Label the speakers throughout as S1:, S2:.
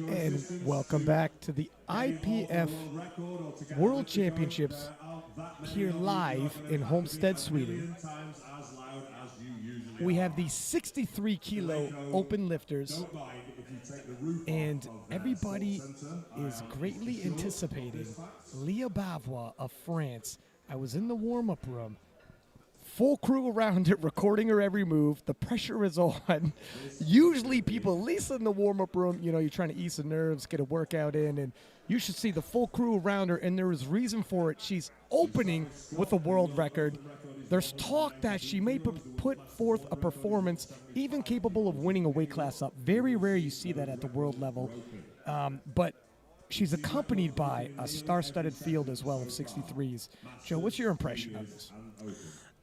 S1: And welcome back to the IPF World Championships here live in Homestead, Sweden. We have the 63 kilo open lifters, and everybody is greatly anticipating Leah Bavois of France. I was in the warm-up room. Full crew around it, recording her every move. The pressure is on. Usually people, at least in the warm-up room, you know, you're trying to ease the nerves, get a workout in, and you should see the full crew around her, and there is reason for it. She's opening with a world record. There's talk that she may put forth a performance even capable of winning a weight class up. Very rare you see that at the world level. But she's accompanied by a star-studded field as well of 63s. Joe, what's your impression of this?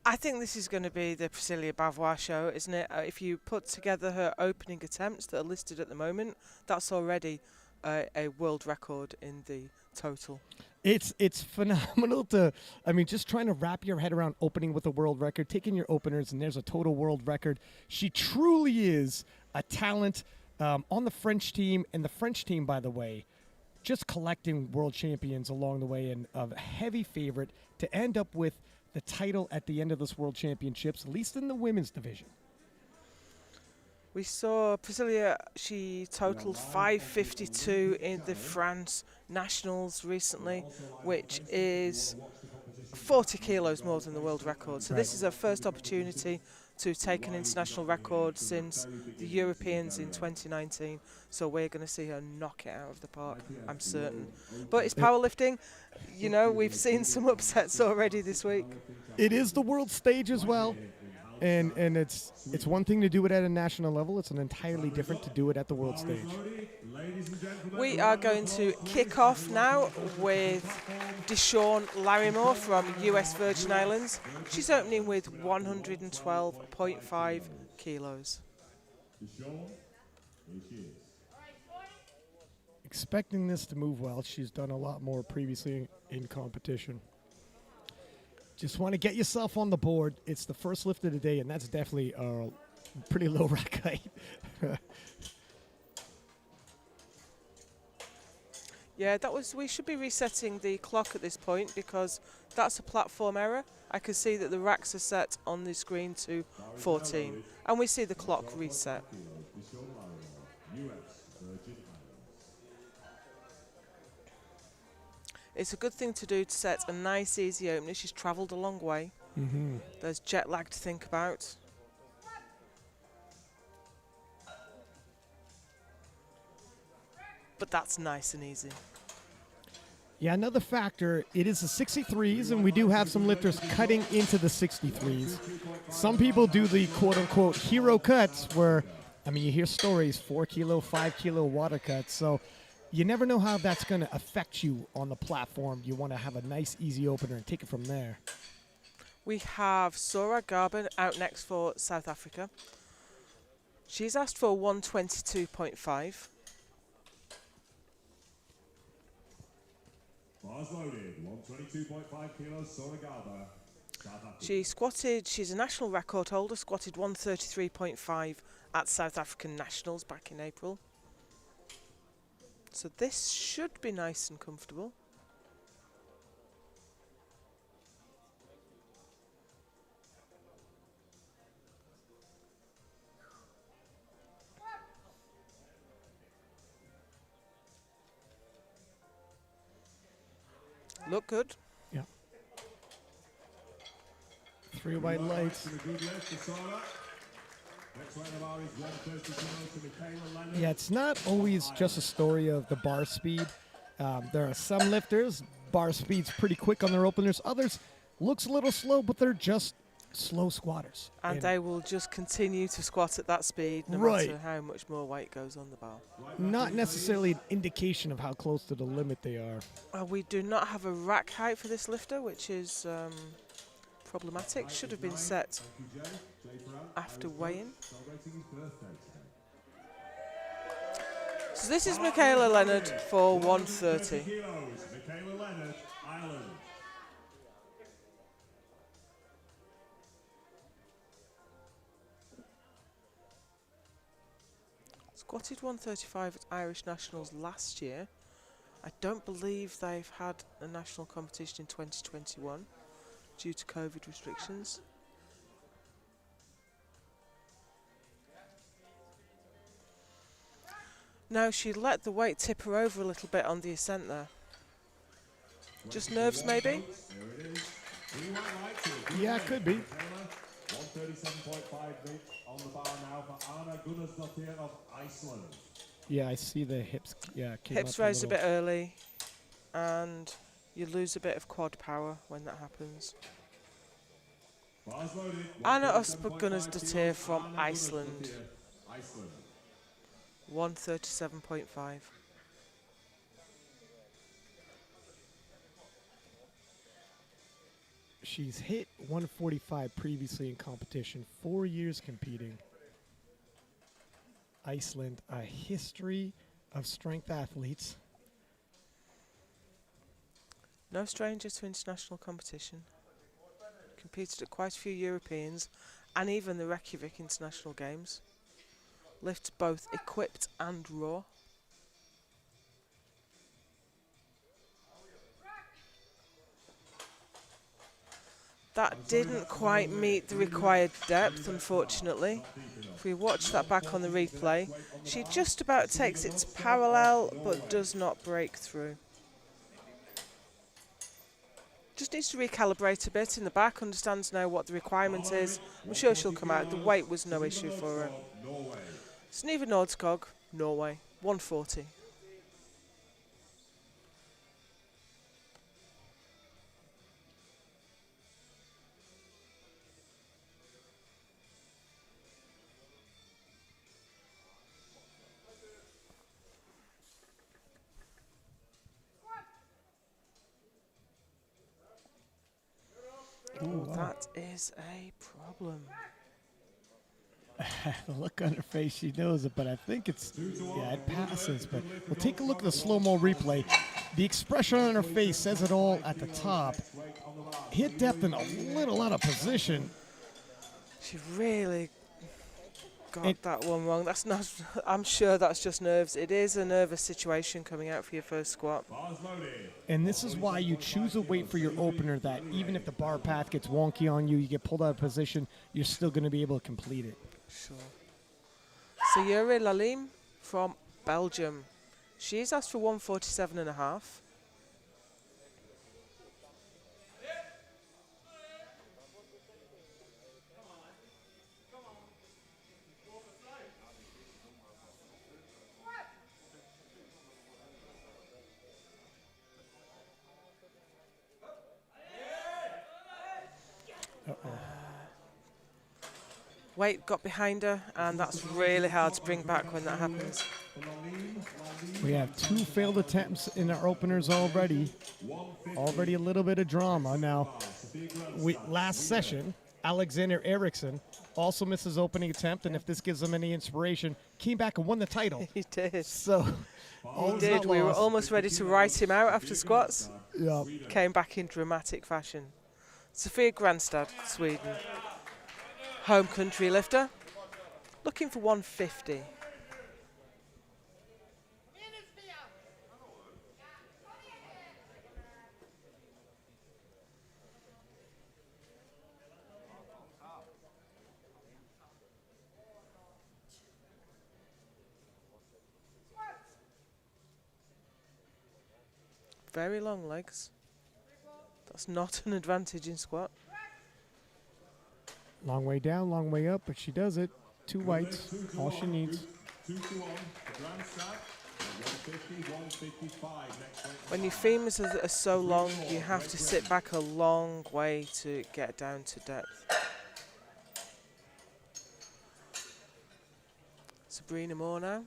S2: I think this is going to be the Priscilla Bavois show, isn't it? If you put together her opening attempts that are listed at the moment, that's already a world record in the total.
S1: It's phenomenal to, I mean, just trying to wrap your head around opening with a world record, taking your openers, and there's a total world record. She truly is a talent on the French team, and the French team, by the way, just collecting world champions along the way, and a heavy favorite to end up with the title at the end of this World Championships, at least in the women's division.
S2: We saw Priscilla, she totaled 552 in the France Nationals recently, which is 40 kilos more than the world record. So this is her first opportunity to take an international record since the Europeans in 2019. So we're going to see her knock it out of the park, I'm certain. But it's powerlifting. You know, we've seen some upsets already this week.
S1: It is the world stage as well. And it's one thing to do it at a national level. It's an entirely different to do it at the world stage.
S2: We are going to kick off now with Deshawn Larrimore from US Virgin Islands. She's opening with 112.5 kilos.
S1: Expecting this to move well. She's done a lot more previously in competition. Just want to get yourself on the board. It's the first lift of the day, and that's definitely a pretty low rack height.
S2: Yeah, we should be resetting the clock at this point because that's a platform error. I can see that the racks are set on the screen to 14, and we see the clock reset. It's a good thing to do to set a nice, easy opener. She's travelled a long way.
S1: Mm-hmm.
S2: There's jet lag to think about. But that's nice and easy.
S1: Yeah, another factor, it is the 63s, and we do have some lifters cutting into the 63s. Some people do the quote-unquote hero cuts where, I mean, you hear stories, 4 kilo, 5 kilo water cuts. So you never know how that's going to affect you on the platform. You want to have a nice, easy opener and take it from there.
S2: We have Sora Garben out next for South Africa. She's asked for 122.5.
S3: Bars loaded, 122.5 kilos, Sora Garber, South Africa.
S2: She squatted, she's a national record holder, squatted 133.5 at South African Nationals back in April. So this should be nice and comfortable. Look good.
S1: Yeah. 3 white lights. Yeah, it's not always just a story of the bar speed. There are some lifters, bar speed's pretty quick on their openers. Others looks a little slow, but they're just slow squatters.
S2: And they will just continue to squat at that speed no matter how much more weight goes on the bar.
S1: Not necessarily an indication of how close to the limit they are.
S2: We do not have a rack height for this lifter, which is problematic. Should have been set after weigh-in. So this is Michaela Leonard for 130.
S3: Michaela Leonard, Ireland.
S2: Squatted 135 at Irish Nationals last year. I don't believe they've had a national competition in 2021 due to COVID restrictions. Now she let the weight tip her over a little bit on the ascent there. Just nerves maybe?
S1: Yeah, it could be.
S3: 137.5 on the bar now for Anna Gunnarsdottir of Iceland.
S1: Yeah, I see the hips. Yeah, came
S2: Hips
S1: up
S2: raised a
S1: little.
S2: bit early, and you lose a bit of quad power when that happens.
S3: Bars loaded.
S2: Anna Gunnarsdottir from Iceland. 137.5.
S1: She's hit 145 previously in competition, 4 years competing. Iceland, a history of strength athletes.
S2: No stranger to international competition. Competed at quite a few Europeans and even the Reykjavik International Games. Lifts both equipped and raw. That didn't quite meet the required depth, unfortunately. If we watch that back on the replay, she just about takes it to parallel, but does not break through. Just needs to recalibrate a bit in the back, understands now what the requirement is. I'm sure she'll come out. The weight was no issue for her. Sneva Nordskog, Norway, 140.
S1: Ooh, wow.
S2: That is a problem.
S1: The look on her face, she knows it, but I think it's, yeah, it passes. But we'll take a look at the slow-mo replay. The expression on her face says it all at the top. Hit depth and a little out of position.
S2: She really got that one wrong. That's not. I'm sure that's just nerves. It is a nervous situation coming out for your first squat.
S1: And this is why you choose a weight for your opener that even if the bar path gets wonky on you, you get pulled out of position, you're still going to be able to complete it.
S2: Sure. Sayuri Lalim from Belgium. She's asked for 147.5. Weight got behind her, and that's really hard to bring back when that happens.
S1: We have 2 failed attempts in our openers already. Already a little bit of drama. Now, last session, Alexander Eriksson also missed his opening attempt, and if this gives him any inspiration, came back and won the title.
S2: He did.
S1: So,
S2: He did. We were almost ready to write him out after squats.
S1: Yeah.
S2: Came back in dramatic fashion. Sofia Granstad, Sweden. Home country lifter. Looking for 150. Very long legs. That's not an advantage in squat.
S1: Long way down, long way up, but she does it. 2 whites, all she needs.
S3: 2 to 1. Grandstand. 150, 155. Next weight.
S2: When your femurs are so long, you have to sit back a long way to get down to depth. Sabrina Moore now,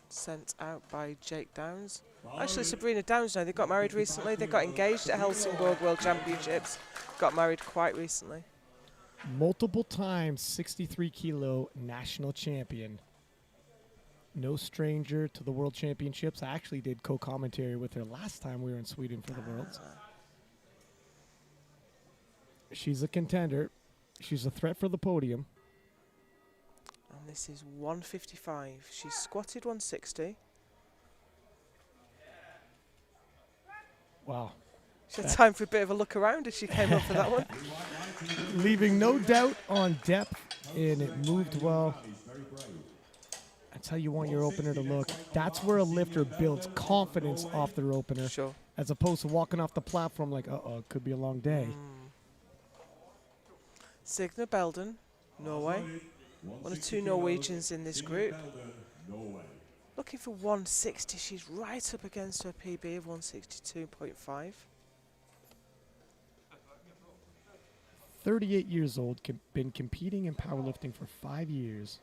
S2: sent out by Jake Downs. Actually, Sabrina Downs now, they got married recently. They got engaged at Helsingborg World Championships. Got married quite recently.
S1: Multiple times 63 kilo national champion. No stranger to the World Championships. I actually did co-commentary with her last time we were in Sweden for the Worlds. She's a contender. She's a threat for the podium.
S2: And this is 155. She's squatted 160.
S1: Wow.
S2: She had time for a bit of a look around as she came up for that one.
S1: Leaving no doubt on depth, and it moved well. That's how you want your opener to look. That's where a lifter builds confidence off their opener,
S2: Sure.
S1: as opposed to walking off the platform like, uh-oh, it could be a long day.
S2: Signe Belden, Norway. One of two Norwegians in this group. Looking for 160. She's right up against her PB of 162.5.
S1: 38 years old, been competing in powerlifting for 5 years.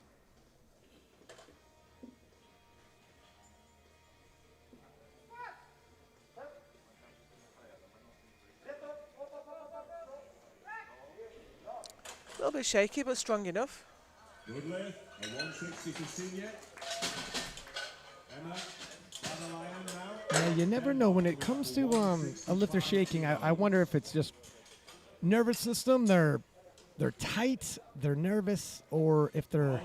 S2: A little bit shaky, but strong enough.
S3: Good lift, a 160 for senior. Emma,
S1: Yeah, you never know when it comes to a lifter shaking. I wonder if it's just nervous system. They're tight, they're nervous, or if they're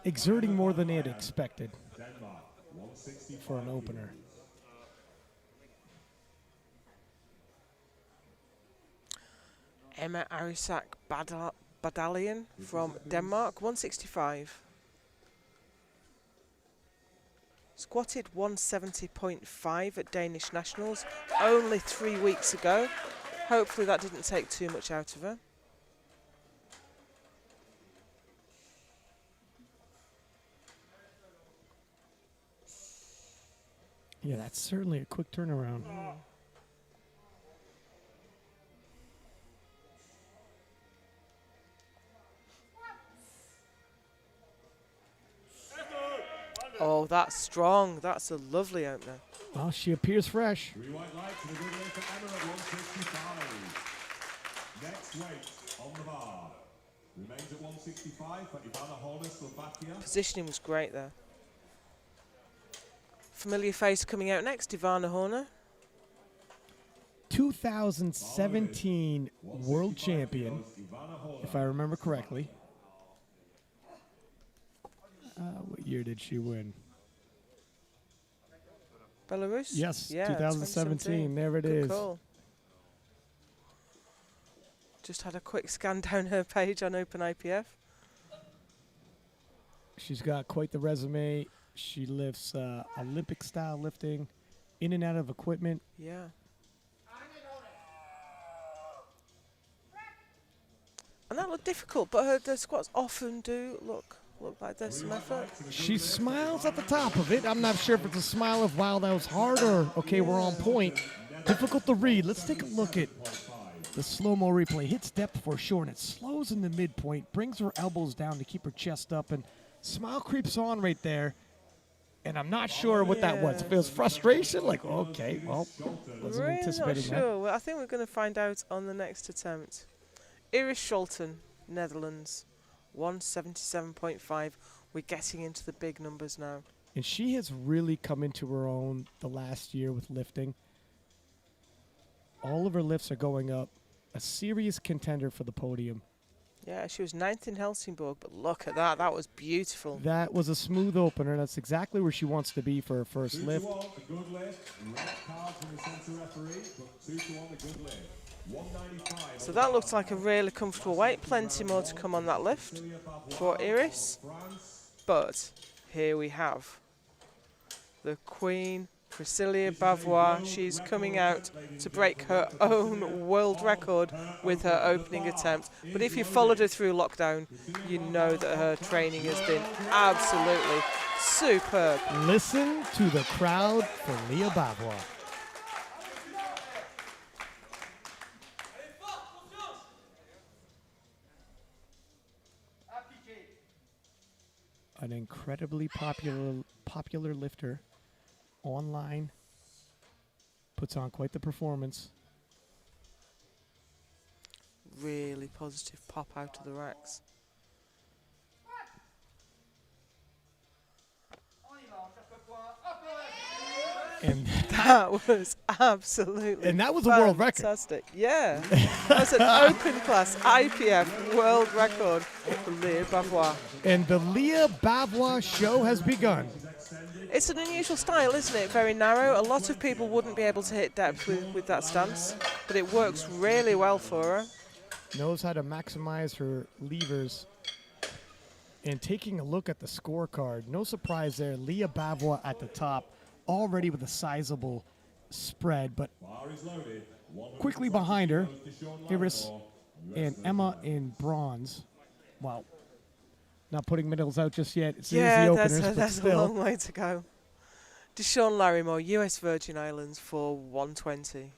S1: exerting more than they had expected for an opener.
S2: Emma Arisak Badalian from Denmark, 165. Squatted 170.5 at Danish Nationals only 3 weeks ago. Hopefully that didn't take too much out of her.
S1: Yeah, that's certainly a quick turnaround.
S2: Oh, that's strong. That's a lovely opener.
S1: Well, she appears fresh.
S3: Three white lights and a good lift for Emma at 165. Next weight on the bar. Remains at 165 for Ivana Horner, Slovakia.
S2: Positioning was great there. Familiar face coming out next, Ivana Horner.
S1: 2017 world champion, if I remember correctly. What year did she win?
S2: Belarus?
S1: Yes,
S2: Yeah,
S1: 2017. There it
S2: Good
S1: is.
S2: call. Just had a quick scan down her page on OpenIPF.
S1: She's got quite the resume. She lifts Olympic-style lifting, in and out of equipment.
S2: Yeah. And that looked difficult, but her squats often do look like there's some effort.
S1: She smiles at the top of it. I'm not sure if it's a smile of, wow, that was hard, or, okay, we're on point. Difficult to read. Let's take a look at the slow-mo replay. Hits depth for sure, and it slows in the midpoint, brings her elbows down to keep her chest up, and smile creeps on right there. And I'm not sure what that was. If it was frustration, like, okay, well, wasn't
S2: Really not
S1: anticipating that.
S2: sure. Well, I think we're going to find out on the next attempt. Iris Scholten, Netherlands, 177.5. We're getting into the big numbers now.
S1: And she has really come into her own the last year with lifting. All of her lifts are going up. A serious contender for the podium.
S2: Yeah, she was 9th in Helsingborg, but look at that. That was beautiful.
S1: That was a smooth opener. That's exactly where she wants to be for her first
S3: 2
S1: lift.
S3: to 1, a good lift. Red card from the centre referee, but 2 to 1, a good lift. 195.
S2: So that looks like a really comfortable weight. Plenty more to come on that lift for Iris. But here we have the Queen, Priscilla Bavois. She's coming out to break her own world record with her opening attempt. But if you followed her through lockdown, you know that her training has been absolutely superb.
S1: Listen to the crowd for Leah Bavois. An incredibly popular lifter online, puts on quite the performance.
S2: Really positive pop out of the racks.
S1: And
S2: That was absolutely
S1: And that was a world record.
S2: fantastic. Yeah. That's an open class IPF world record for Leah Bavois.
S1: And the Leah Bavois show has begun.
S2: It's an unusual style, isn't it? Very narrow. A lot of people wouldn't be able to hit depth with that stance, but it works really well for her.
S1: Knows how to maximize her levers. And taking a look at the scorecard, no surprise there, Leah Bavois at the top, already with a sizable spread, but quickly behind her, Iris and Emma in bronze. Wow. Not putting medals out just yet. It's
S2: Yeah,
S1: the openers, but
S2: that's a
S1: still.
S2: long way to go. Deshaun Larrimore, US Virgin Islands for 120.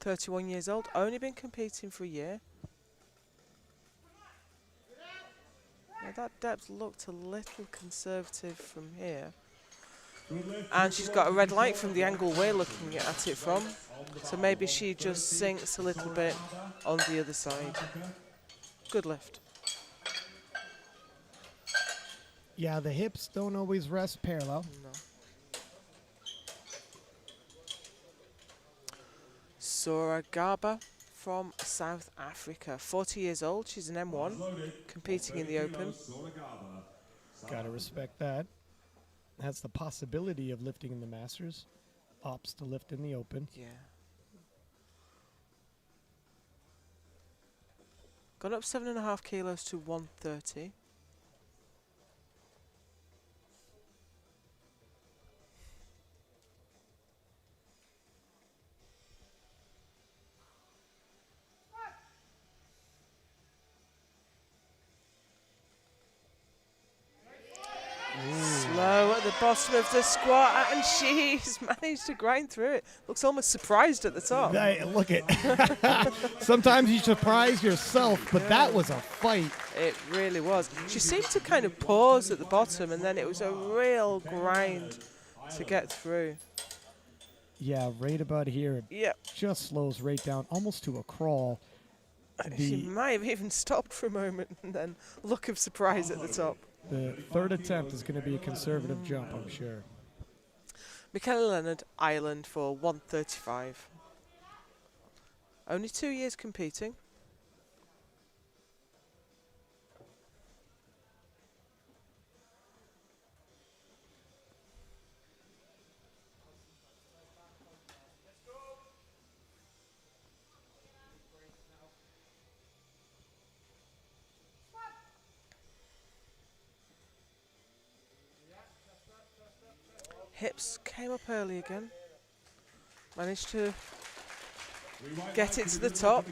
S2: "31 years old, only been competing for a year." Now that depth looked a little conservative from here. And she's got a red light from the angle we're looking at it from. So maybe she just sinks a little bit on the other side. Good lift.
S1: Yeah, the hips don't always rest parallel.
S2: No. Sora Garba from South Africa, 40 years old. She's an M1, competing in the Open.
S1: Gotta respect that. Has the possibility of lifting in the Masters. Opts to lift in the Open.
S2: Yeah. Gone up 7.5 kilos to 130. Slow at the bottom of the squat, and she's managed to grind through it. Looks almost surprised at the top.
S1: Hey, look it. Sometimes you surprise yourself, but that was a fight.
S2: It really was. She seemed to kind of pause at the bottom, and then it was a real grind to get through.
S1: Yeah, right about here, it
S2: Yep.
S1: just slows right down, almost to a crawl.
S2: She might have even stopped for a moment, and then look of surprise at the top.
S1: The third attempt is going to be a conservative jump, I'm sure.
S2: Michaela Leonard, Ireland for 135. Only 2 years competing. Hips came up early again. Managed to get it to the top.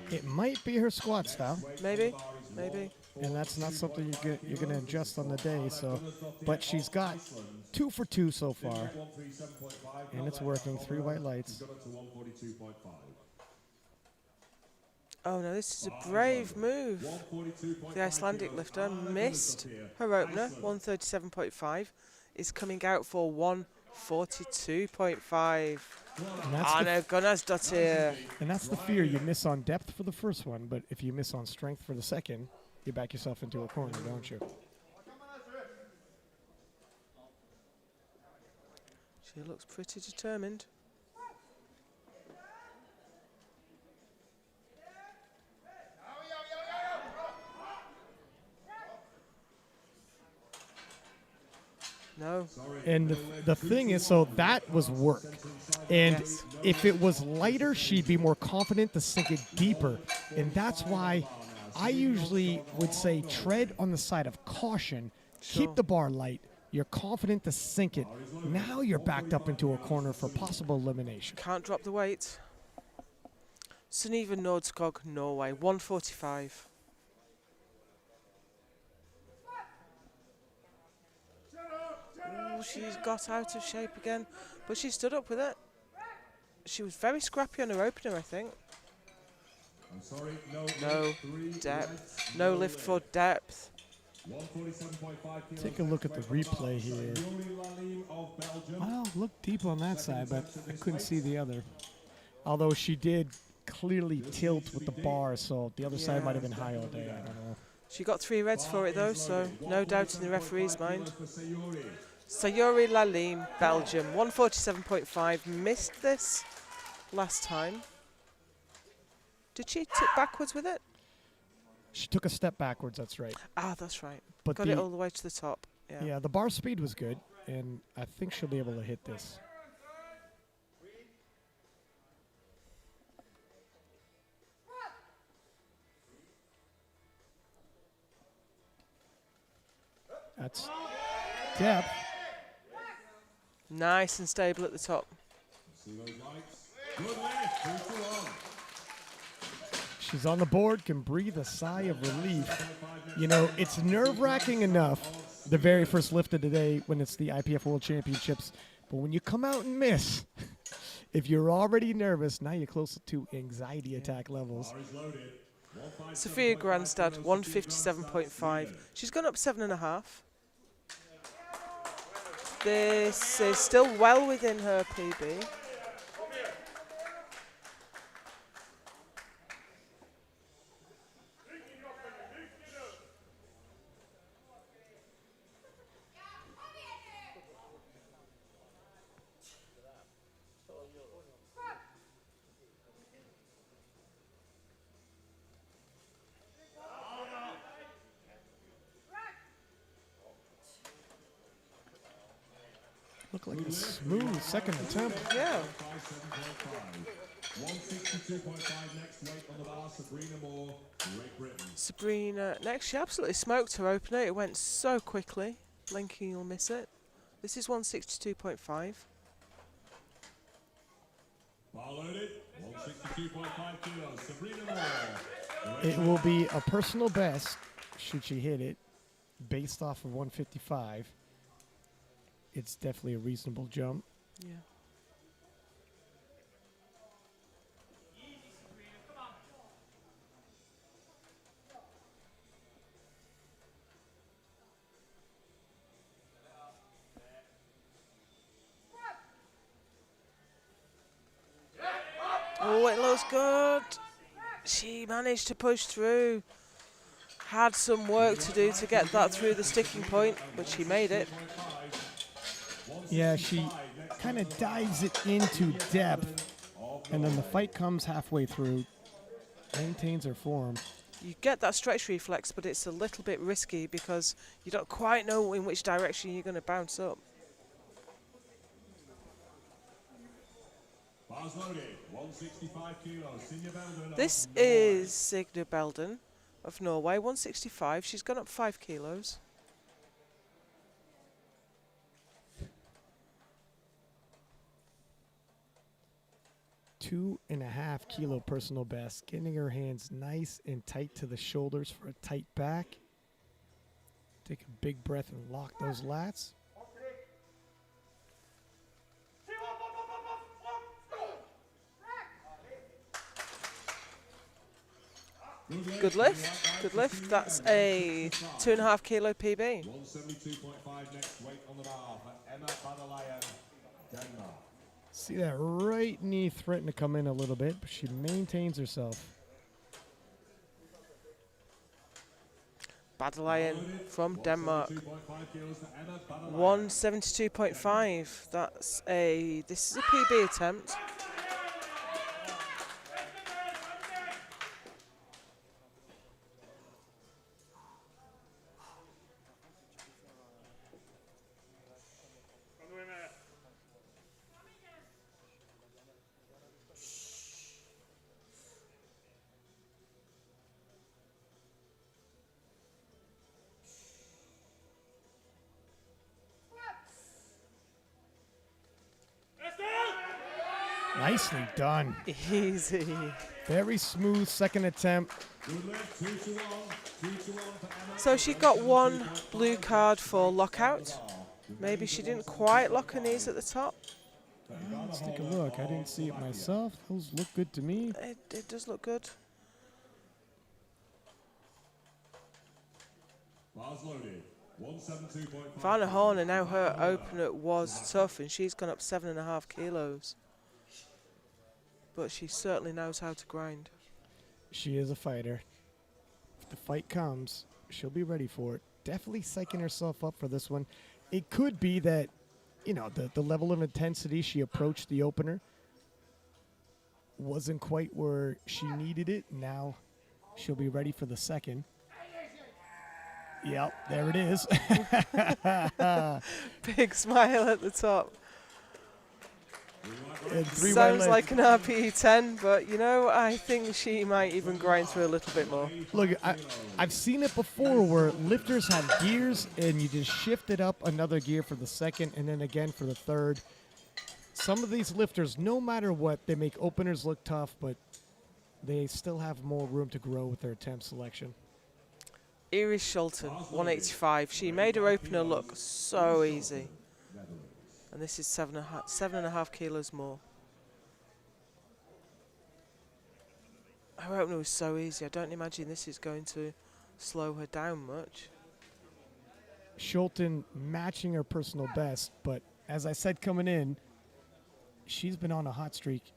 S1: It might be her squat style,
S2: Maybe, maybe.
S1: and that's not something you're going to adjust on the day. So, but she's got 2 for 2 so far, and it's working. 3 white lights.
S2: Oh no, this is a brave move. The Icelandic lifter missed her opener, 137.5. Is coming out for 142.5. Anna Gunnarsdottir.
S1: And that's the fear. You miss on depth for the first one, but if you miss on strength for the second, you back yourself into a corner, don't you?
S2: She looks pretty determined. No.
S1: And the thing is, so that was work. And
S2: Yes.
S1: if it was lighter, she'd be more confident to sink it deeper. And that's why I usually would say tread on the side of caution.
S2: Sure.
S1: Keep the bar light. You're confident to sink it. Now you're backed up into a corner for possible elimination.
S2: Can't drop the weight. Sunniva Nordskog, Norway, 145. Ooh, she's got out of shape again, but she stood up with it. She was very scrappy on her opener, I think. No depth. No lift for depth.
S1: Take a look at the replay here. Well, look deep on that side, but I couldn't see the other. Although she did clearly tilt with the bar, so the other side might have been high all day. I don't know.
S2: She got 3 reds for it though, so no doubt in the referee's mind.
S3: For Sayuri.
S2: Sayuri Lalim, Belgium, 147.5. Missed this last time. Did she tip backwards with it?
S1: She took a step backwards, that's right.
S2: Ah, that's right.
S1: But
S2: Got it all the way to the top. Yeah.
S1: yeah, the bar speed was good, and I think she'll be able to hit this. That's depth.
S2: Nice and stable at the top.
S3: See those lights? Good lift. 2 to 1.
S1: She's on the board, can breathe a sigh of relief. You know, it's nerve-wracking enough, the very first lift of the day when it's the IPF World Championships. But when you come out and miss, if you're already nervous, now you're close to anxiety attack levels.
S3: Bar is loaded.
S2: Sophia Grandstad, 157.5. She's gone up 7.5. This is still well within her PB.
S1: Look like a smooth second attempt.
S2: Yeah.
S3: 162.5 next weight on the bar, Sabrina Moore, Great Britain.
S2: Sabrina next. She absolutely smoked her opener. It went so quickly. Blinking, you'll miss it. This is 162.5.
S3: Bar loaded, 162.5 kilos, Sabrina Moore.
S1: It will be a personal best, should she hit it, based off of 155. It's definitely a reasonable jump.
S2: Yeah. Oh, it looks good. She managed to push through. Had some work to do to get that through the sticking point, but she made it.
S1: Yeah, she kind of dives it into depth, and then the fight comes halfway through, maintains her form.
S2: You get that stretch reflex, but it's a little bit risky because you don't quite know in which direction you're going to bounce up.
S3: Bars loaded, 165 kilos, Sinja Belden.
S2: This is Signe Belden of Norway, 165. She's gone up 5 kilos.
S1: Two and a half kilo personal best, getting her hands nice and tight to the shoulders for a tight back. Take a big breath and lock those lats.
S2: Good lift, good lift. That's a 2.5 kilo PB.
S3: 172.5 next weight on the bar for Emma Badalayan, Denmark.
S1: See that right knee threaten to come in a little bit, but she maintains herself.
S2: Badalayan from Denmark.
S3: 2.5 kilos for Emma Badalayan.
S2: 172.5. This is a PB attempt.
S1: Nicely done.
S2: Easy.
S1: Very smooth second attempt.
S3: Good lift, 2 to 1, 2 to 1 for Emma.
S2: So she got 1 blue card for lockout. Maybe she didn't quite lock her knees at the top.
S1: Let's take a look. I didn't see it myself. Those look good to me.
S2: It does look good.
S3: Bars loaded, 172.5.
S2: Vanna Horner, now her opener was tough and she's gone up 7.5 kilos. But she certainly knows how to grind.
S1: She is a fighter. If the fight comes, she'll be ready for it. Definitely psyching herself up for this one. It could be that, you know, the level of intensity she approached the opener wasn't quite where she needed it. Now she'll be ready for the second. Yep, there it is.
S2: Big smile at the top.
S1: And 3
S2: Sounds
S1: white
S2: like an RPE 10, but you know, I think she might even grind through a little bit more.
S1: Look, I've seen it before where lifters have gears and you just shift it up another gear for the second and then again for the third. Some of these lifters, no matter what, they make openers look tough, but they still have more room to grow with their attempt selection.
S2: Iris Schulten, 185. She made her opener look so easy. And this is 7.5 kilos more. Her opener was so easy. I don't imagine this is going to slow her down much.
S1: Schulten matching her personal best, but as I said coming in, she's been on a hot streak.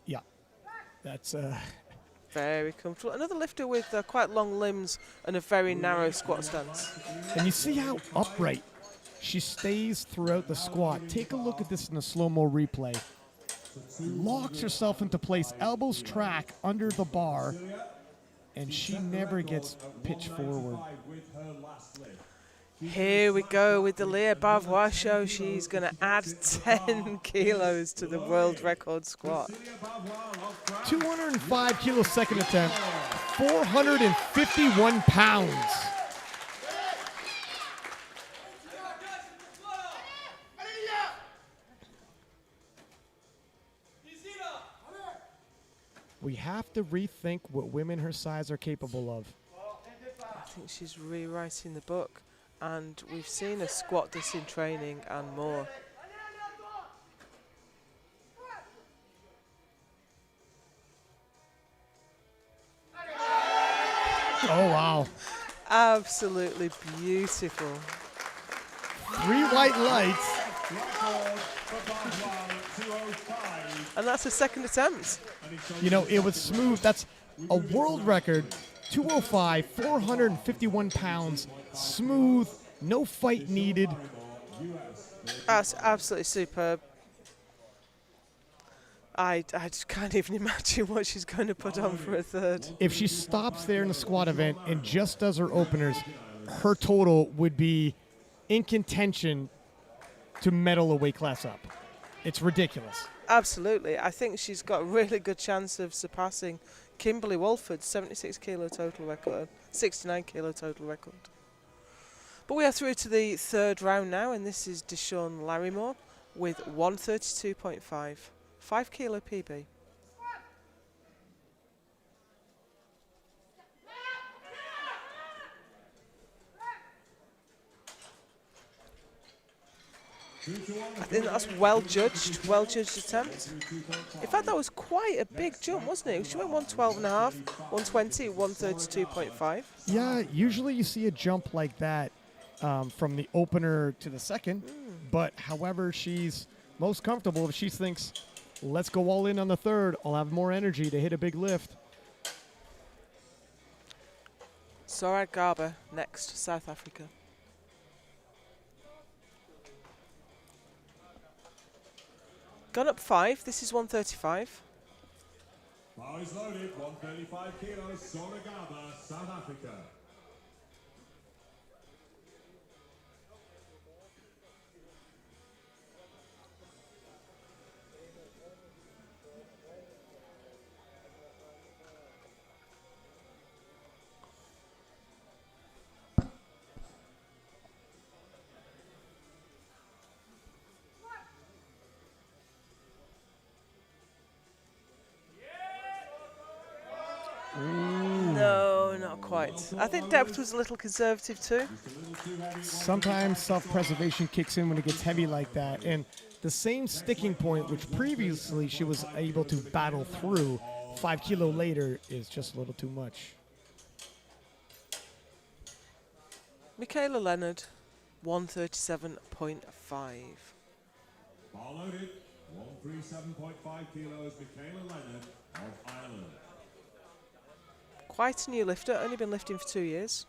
S1: Yeah, that's
S2: Very comfortable. Another lifter with quite long limbs and a very narrow squat stance.
S1: and you see how upright she stays throughout the squat. Take a look at this in the slow-mo replay. Locks herself into place, elbows track under the bar, and she never gets pitched forward.
S2: Here we go with the Leah Bavois show. She's going to add 10 kilos to the world record squat.
S1: 205 kilo second attempt, 451 pounds. We have to rethink what women her size are capable of.
S2: I think she's rewriting the book, and we've seen her squat this in training and more.
S1: Oh, wow.
S2: Absolutely beautiful.
S1: 3 white lights.
S2: And that's her second attempt.
S1: You know, it was smooth. That's a world record. 205, 451 pounds. Smooth, no fight needed.
S2: That's absolutely superb. I just can't even imagine what she's going to put on for a third.
S1: If she stops there in the squat event and just does her openers, her total would be in contention to medal a weight class up. It's ridiculous.
S2: Absolutely. I think she's got a really good chance of surpassing Kimberly Walford's 76 kilo total record, 69 kilo total record. But we are through to the third round now, and this is Deshawn Larrymore with 132.5, 5 kilo PB. I think that's well judged attempt. In fact, that was quite a big jump, wasn't it? She went 112.5, 120, 132.5.
S1: Yeah, usually you see a jump like that from the opener to the second. But however she's most comfortable, if she thinks, let's go all in on the third, I'll have more energy to hit a big lift.
S2: Sorad Garba next, South Africa. Gone up 5. This is 135.
S3: Bar is loaded, 135 kilos, Soragaba, South Africa.
S2: No, not quite. I think depth was a little conservative too.
S1: Sometimes self-preservation kicks in when it gets heavy like that. And the same sticking point, which previously she was able to battle through, 5 kilo later is just a little too much.
S2: Michaela Leonard, 137.5.
S3: Bar loaded, 137.5 kilos, Michaela Leonard of Ireland.
S2: quite a new lifter, only been lifting for 2 years.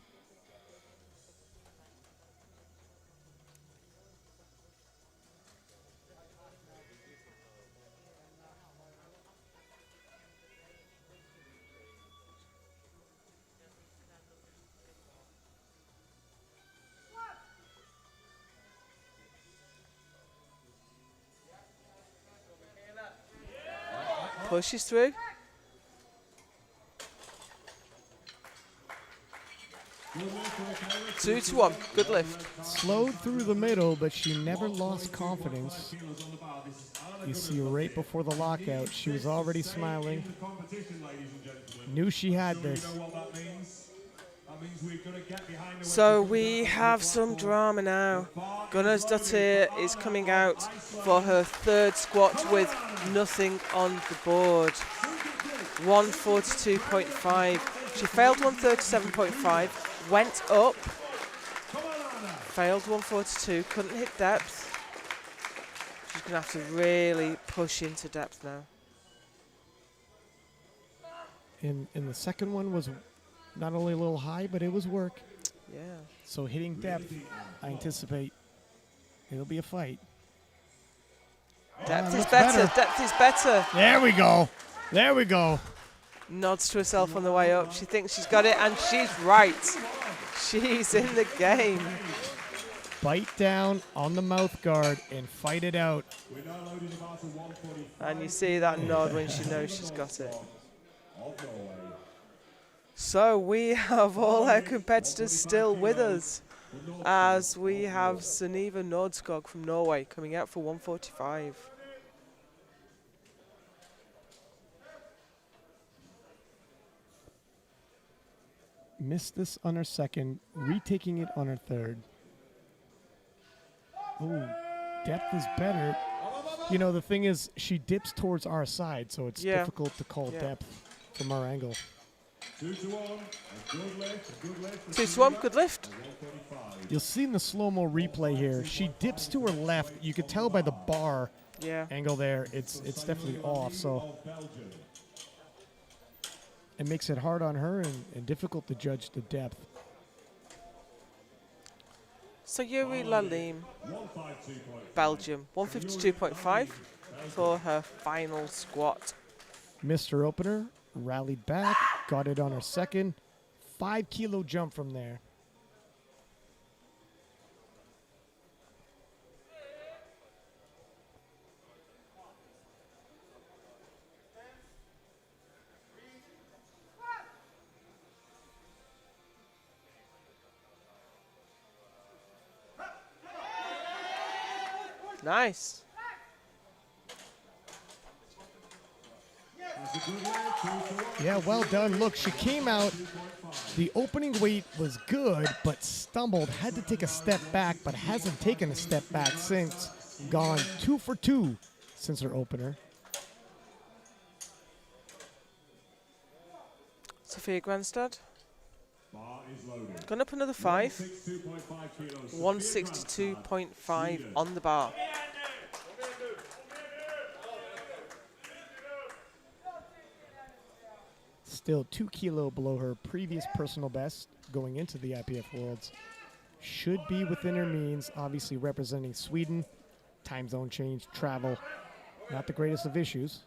S2: Pushes through. Two to one. Good lift.
S1: Slowed through the middle, but she never lost confidence. You see right before the lockout, she was already smiling. Knew she had this.
S2: So we have some drama now. Gunnarsdottir is coming out for her third squat with nothing on the board. 142.5. She failed 137.5, went up, failed 142, couldn't hit depth. She's going to have to really push into depth now.
S1: In the second one was not only a little high, but it was work.
S2: Yeah.
S1: So hitting depth, I anticipate it'll be a fight.
S2: Depth is
S1: looks
S2: better.
S1: better.
S2: Depth is better.
S1: There we go. There we go.
S2: Nods to herself on the way up. She thinks she's got it, and she's right. She's in the game.
S1: Bite down on the mouth guard and fight it out.
S2: And you see that nod when she knows she's got it. So we have all our competitors still with us, as we have Sunniva Nordskog from Norway coming out for 145.
S1: Missed this on her second, retaking it on her third. Oh, depth is better. You know, the thing is, she dips towards our side, so it's difficult to call depth from our angle.
S3: 2 to 1. Good lift. Good lift.
S2: 2 to 1, good lift.
S1: You'll see in the slow-mo replay here, she dips to her left. You could tell by the bar angle there, it's definitely off. So it makes it hard on her and difficult to judge the depth.
S2: So Yuri Lalim, Belgium, 152.5 for her final squat.
S1: Missed her opener, rallied back, got it on her second. 5 kilo jump from there.
S2: Nice.
S1: Yeah, well done. Look, she came out. The opening weight was good, but stumbled, had to take a step back, but hasn't taken a step back since. Gone 2 for 2 since her opener.
S2: Sophia Grandstad. Gone up another 5. 162.5 on the bar.
S1: Still 2 kilo below her previous personal best going into the IPF Worlds. Should be within her means, obviously representing Sweden. Time zone change, travel, not the greatest of issues.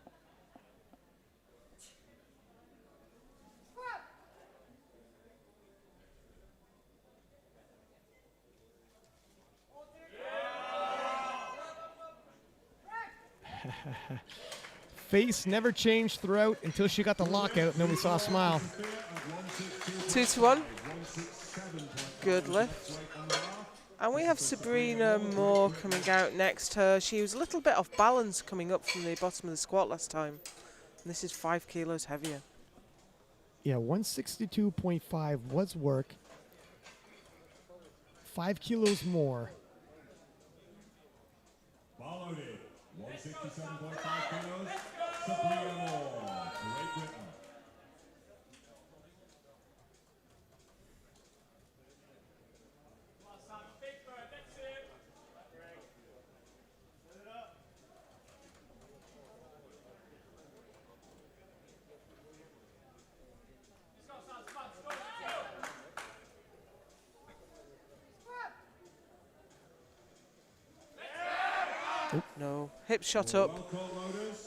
S1: Face never changed throughout until she got the lockout, and then we saw a smile.
S2: 2 to 1. Good lift. And we have Sabrina Moore coming out next to her. She was a little bit off balance coming up from the bottom of the squat last time. And this is 5 kilos heavier.
S1: Yeah, 162.5 was work. 5 kilos more.
S3: Followed it. 167.5 kilos. Sabrina Moore, Great Britain.
S2: No. Hip shot up,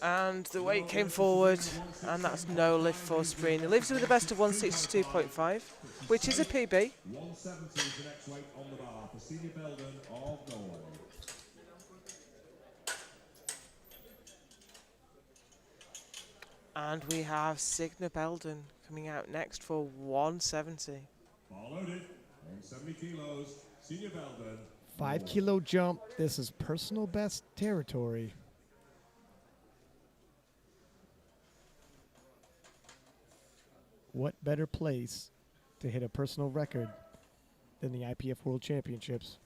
S2: and the weight came forward, and that's no lift for Sabrina. Leaves her with the best of 162.5, which is a PB.
S3: 170 is the next weight on the bar for Senior Belden of Norway.
S2: And we have Signa Belden coming out next for 170.
S3: Bar loaded, 170 kilos, Senior Belden.
S1: 5 kilo jump. This is personal best territory. What better place to hit a personal record than the IPF World Championships?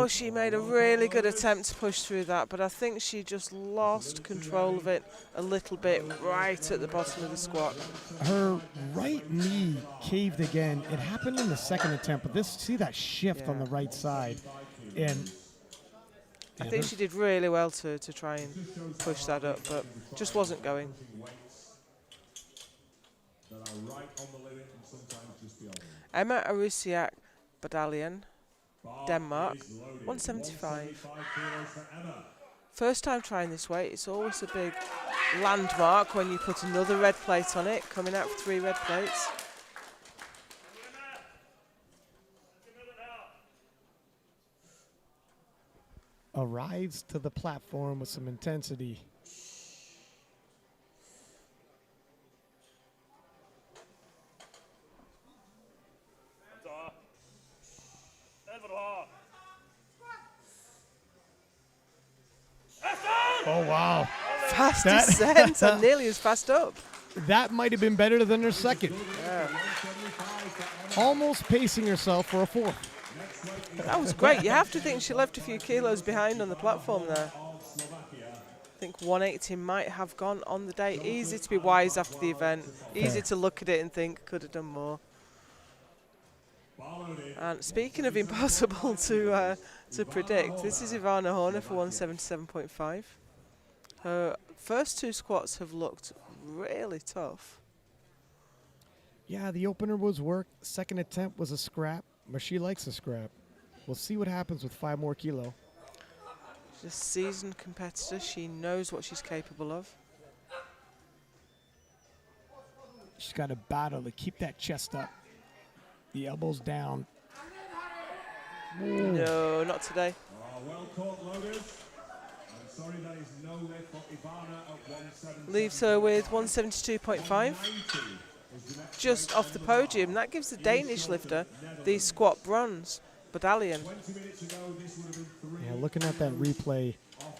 S2: She made a really good attempt to push through that, but I think she just lost control of it a little bit right at the bottom of the squat.
S1: Her right knee caved again. It happened in the second attempt, but see that shift on the right side. And
S2: I think she did really well to try and push that up, but just wasn't going. Emma Arusiak Badalian, Denmark, 175. First time trying this weight, it's always a big landmark when you put another red plate on it, coming out with 3 red plates.
S1: Arrives to the platform with some intensity. Oh, wow.
S2: Fast descent and nearly as fast up.
S1: That might have been better than her second.
S2: Yeah.
S1: Almost pacing herself for a fourth.
S2: That was great. You have to think she left a few kilos behind on the platform there. I think 180 might have gone on the day. Easy to be wise after the event. Easy to look at it and think, could have done more. And speaking of impossible to predict, this is Ivana Horner for 177.5. Her first 2 squats have looked really tough.
S1: Yeah, the opener was work. Second attempt was a scrap, but she likes a scrap. We'll see what happens with 5 more kilo.
S2: She's a seasoned competitor. She knows what she's capable of.
S1: She's got to battle to keep that chest up. The elbows down. Ooh.
S2: No, not today.
S3: Well caught, loaders. I'm sorry, that is no lift for Ivana at 170.
S2: Leaves her with 172.5. Just off the podium. That gives the Danish lifter the squat bronze. Badalian.
S1: Yeah, looking at that replay,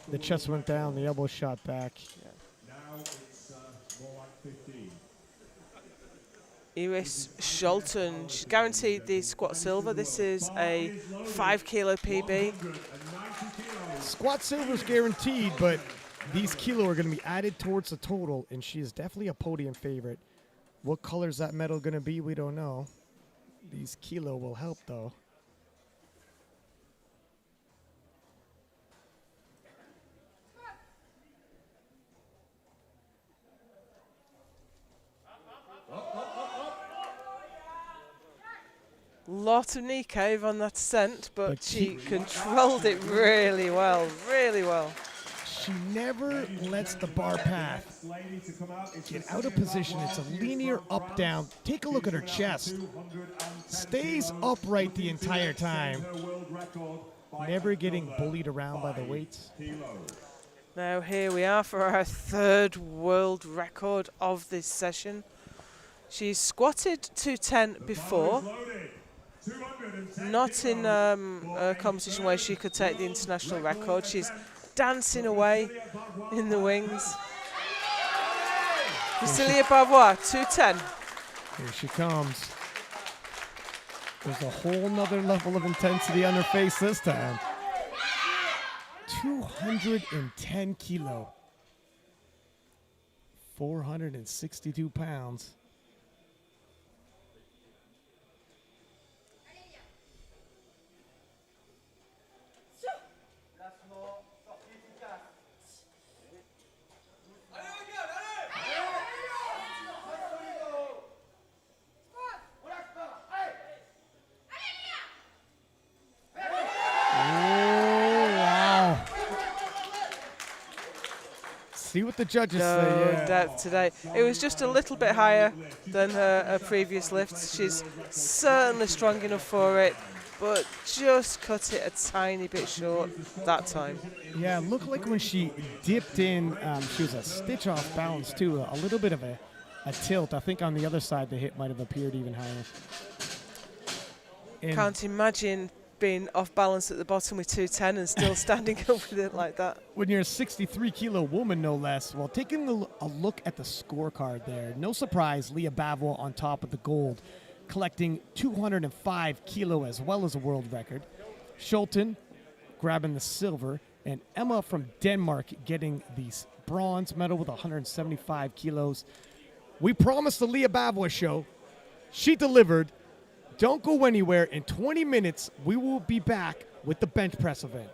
S1: the chest went down, the elbow shot back.
S2: Yeah.
S3: Now it's more like 15.
S2: Iris Scholten, she's guaranteed the squat silver. This is a 5 kilo PB.
S1: Squat silver's guaranteed, but these kilo are going to be added towards the total, and she is definitely a podium favorite. What color is that medal going to be? We don't know. These kilo will help, though.
S2: Lot of knee cave on that ascent, but she controlled it really well, really well.
S1: She never lets the bar path get out of position. It's a linear up-down. Take a look at her chest. Stays upright the entire time. Never getting bullied around by the weights.
S2: Now here we are for our 3rd world record of this session. She's squatted 210 before. Not in a competition where she could take the international record. She's dancing away in the wings. Cecilia Bavois, 210.
S1: Here she comes. There's a whole nother level of intensity on her face this time. 210 kilo. 462 pounds. See what the judges
S2: No
S1: say. Yeah.
S2: depth today. It was just a little bit higher than her previous lifts. She's certainly strong enough for it, but just cut it a tiny bit short that time.
S1: Yeah, it looked like when she dipped in, she was a stitch off balance too. A little bit of a tilt. I think on the other side, the hip might have appeared even higher. And
S2: Can't imagine being off balance at the bottom with 210 and still standing up with it like that.
S1: when you're a 63-kilo woman, no less. Well, taking a look at the scorecard there, no surprise, Leah Bavois on top of the gold, collecting 205 kilo as well as a world record. Schulten grabbing the silver, and Emma from Denmark getting the bronze medal with 175 kilos. We promised the Leah Bavois show. She delivered. Don't go anywhere. In 20 minutes, we will be back with the bench press event.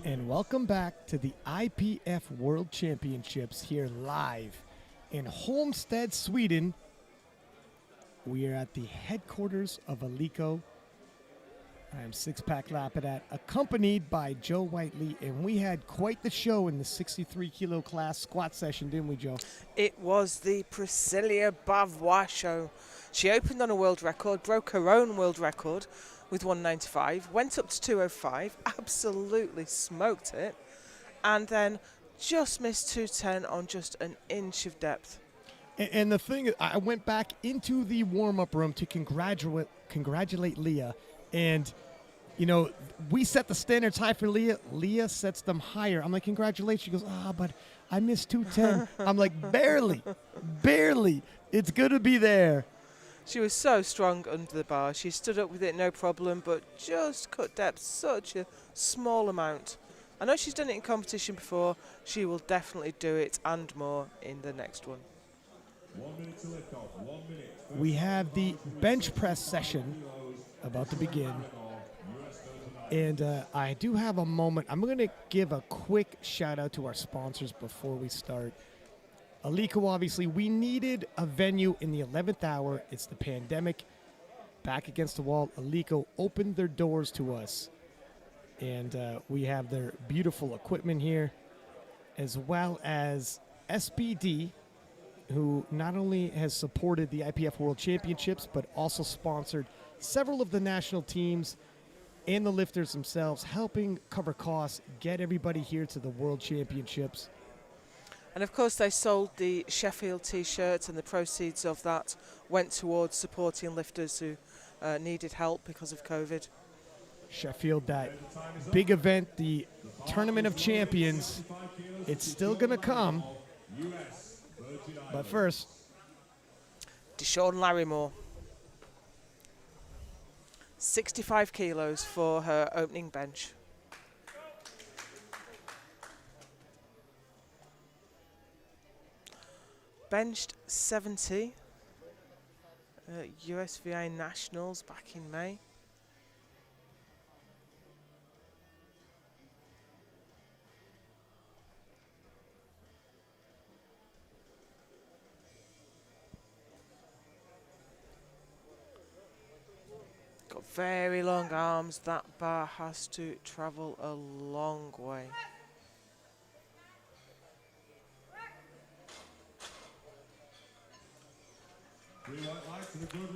S1: And welcome back to the IPF World Championships here live in Holmsted, Sweden. We are at the headquarters of Alico. I'm Six-Pack Lapidat, accompanied by Joe Whiteley, and we had quite the show in the 63-kilo class squat session, didn't we, Joe?
S2: It was the Priscilla Bavois show. She opened on a world record, broke her own world record with 195, went up to 205, absolutely smoked it, and then just missed 210 on just an inch of depth.
S1: And the thing is, I went back into the warm-up room to congratulate Leah. And, you know, we set the standards high for Leah. Leah sets them higher. I'm like, congratulations. She goes, but I missed 210. I'm like, barely. It's good to be there.
S2: She was so strong under the bar. She stood up with it, no problem, but just cut depth such a small amount. I know she's done it in competition before. She will definitely do it and more in the next one.
S3: 1 minute to lift off. 1 minute.
S1: We have the bench press session about to begin. And I do have a moment. I'm going to give a quick shout out to our sponsors before we start. Alico, obviously, we needed a venue in the 11th hour. It's the pandemic. Back against the wall, Alico opened their doors to us. And we have their beautiful equipment here, as well as SBD, who not only has supported the IPF World Championships, but also sponsored several of the national teams and the lifters themselves, helping cover costs, get everybody here to the World Championships.
S2: And of course they sold the Sheffield t-shirts, and the proceeds of that went towards supporting lifters who needed help because of COVID.
S1: Sheffield, that big event, the Tournament of Champions, it's still going to come. But first,
S2: Deshawn Larrymore. 65 kilos for her opening bench. Benched 70 at USVI Nationals back in May. Got very long arms. That bar has to travel a long way.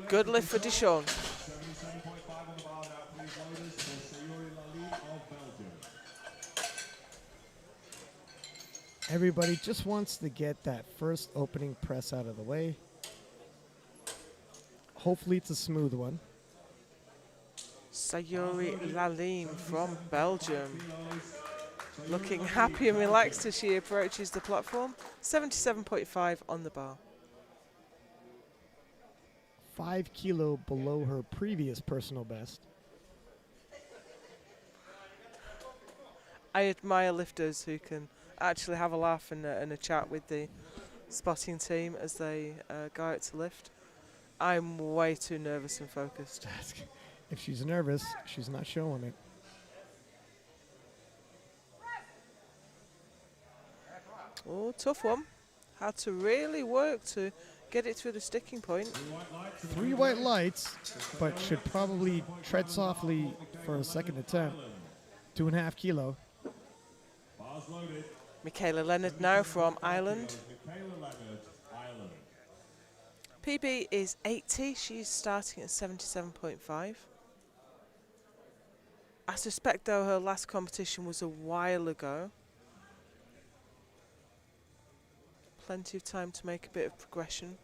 S2: Good lift for Deshawn.
S3: 77.5 on the bar now, please, loaders, for Sayuri Lali of Belgium.
S1: everybody just wants to get that first opening press out of the way. Hopefully it's a smooth one.
S2: Sayuri Lalim from Belgium. Looking happy and relaxed as she approaches the platform. 77.5 on the bar.
S1: 5 kilo below her previous personal best.
S2: I admire lifters who can actually have a laugh and a chat with the spotting team as they go out to lift. I'm way too nervous and focused.
S1: If she's nervous, she's not showing it.
S2: Oh, tough one. Had to really work to get it through the sticking point.
S1: 3 white lights, but should probably tread softly for a second attempt. 2.5 kilo.
S3: Bars loaded.
S2: Michaela Leonard now from Ireland.
S3: Michaela Leonard, Ireland.
S2: PB is 80. She's starting at 77.5. I suspect, though, her last competition was a while ago. Plenty of time to make a bit of progression.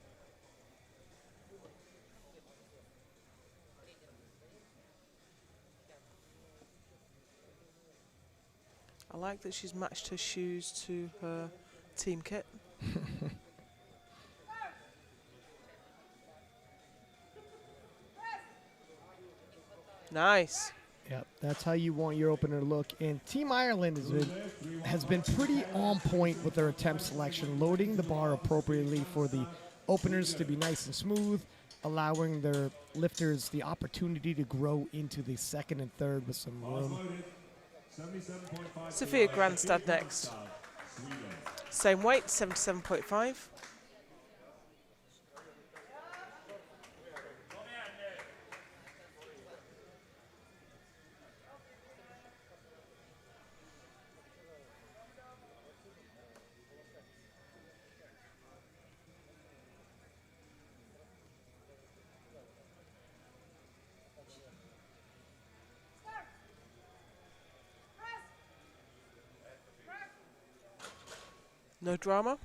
S2: I like that she's matched her shoes to her team kit. Nice.
S1: Yep, that's how you want your opener to look. And Team Ireland has been pretty on point with their attempt selection, loading the bar appropriately for the openers to be nice and smooth, allowing their lifters the opportunity to grow into the second and third with some room.
S3: 77.5
S2: Sophia
S3: kilo,
S2: Grandstad next.
S3: Sweden.
S2: Same weight, 77.5. No drama.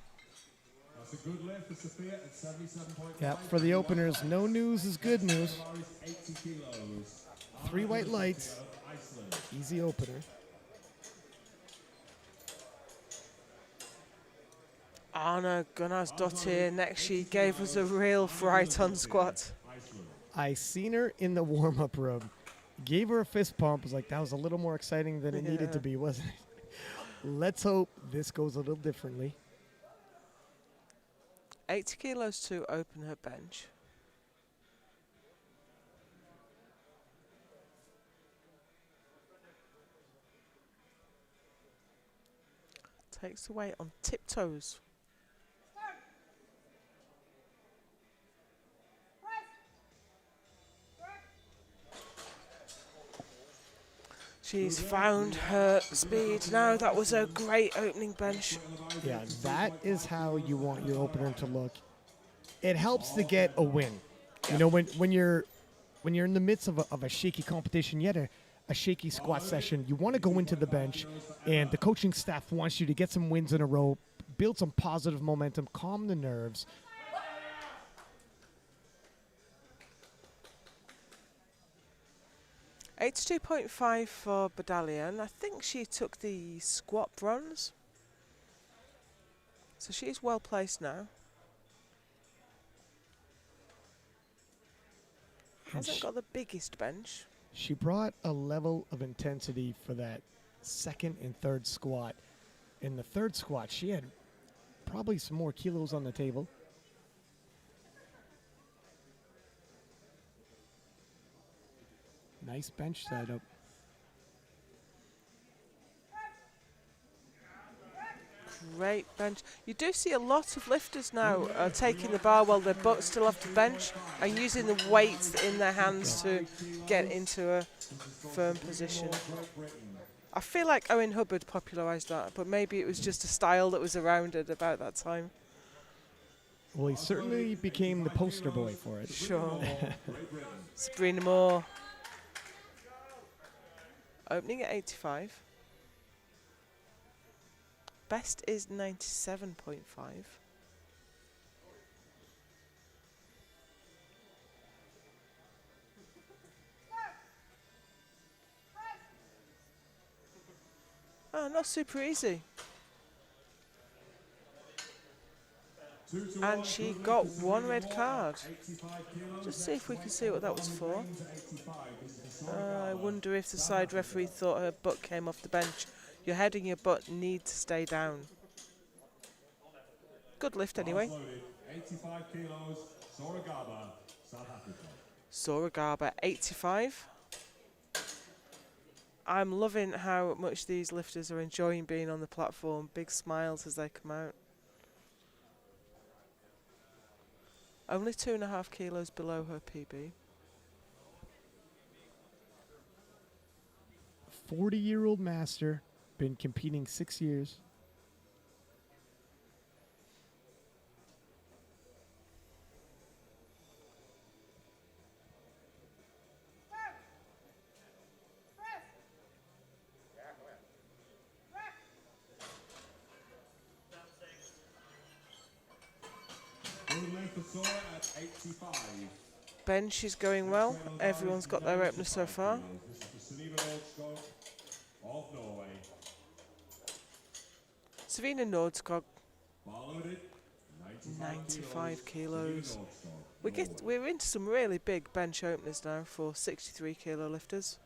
S3: That's a good lift for Sophia at 77.5.
S1: Yeah, for the openers, no news is good news.
S3: Bar is 80 kilos.
S1: 3 white lights,
S3: Iceland.
S1: easy opener.
S2: Anna Gunnarsdottir next. She gave us a real fright on squat.
S3: Iceland.
S1: I seen her in the warm-up room. Gave her a fist pump. Was like, that was a little more exciting than it needed to be, wasn't it? Let's hope this goes a little differently.
S2: 80 kilos to open her bench. Takes the weight on tiptoes. She's found her speed now. That was a great opening bench.
S1: Yeah, that is how you want your opener to look. It helps to get a win. You know, when you're in the midst of a shaky competition, you had a shaky squat session, you want to go into the bench, and the coaching staff wants you to get some wins in a row, build some positive momentum, calm the nerves.
S2: $82.5 for Badalian. I think she took the squat bronze. So she's well placed now. Hasn't got the biggest bench.
S1: She brought a level of intensity for that second and third squat. In the third squat, she had probably some more kilos on the table. Nice bench setup.
S2: Great bench. You do see a lot of lifters now taking the bar while their butt still off the bench and using the weights in their hands to get into a firm position. I feel like Owen Hubbard popularised that, but maybe it was just a style that was around at about that time.
S1: Well, he certainly became the poster boy for it.
S2: Sure. Sabrina Moore. Opening at 85. Best is 97.5. Oh, not super easy. And she got one red card. Just see if we can see what that was for. I wonder if the side referee thought her butt came off the bench. Your head and your butt need to stay down. Good lift anyway.
S3: 85 kilos, Soragaba, South Africa.
S2: Soragaba, 85. I'm loving how much these lifters are enjoying being on the platform. Big smiles as they come out. Only 2.5 kilos below her PB.
S1: 40-year-old master, been competing 6 years.
S3: Good length for Sora at 85.
S2: Bench is going well. Everyone's got their opener so far.
S3: This is the Nordskog of Norway.
S2: Savina Nordskog,
S3: Bar loaded,
S2: 95 kilos.
S3: Nordskog.
S2: We're into some really big bench openers now for 63 kilo lifters.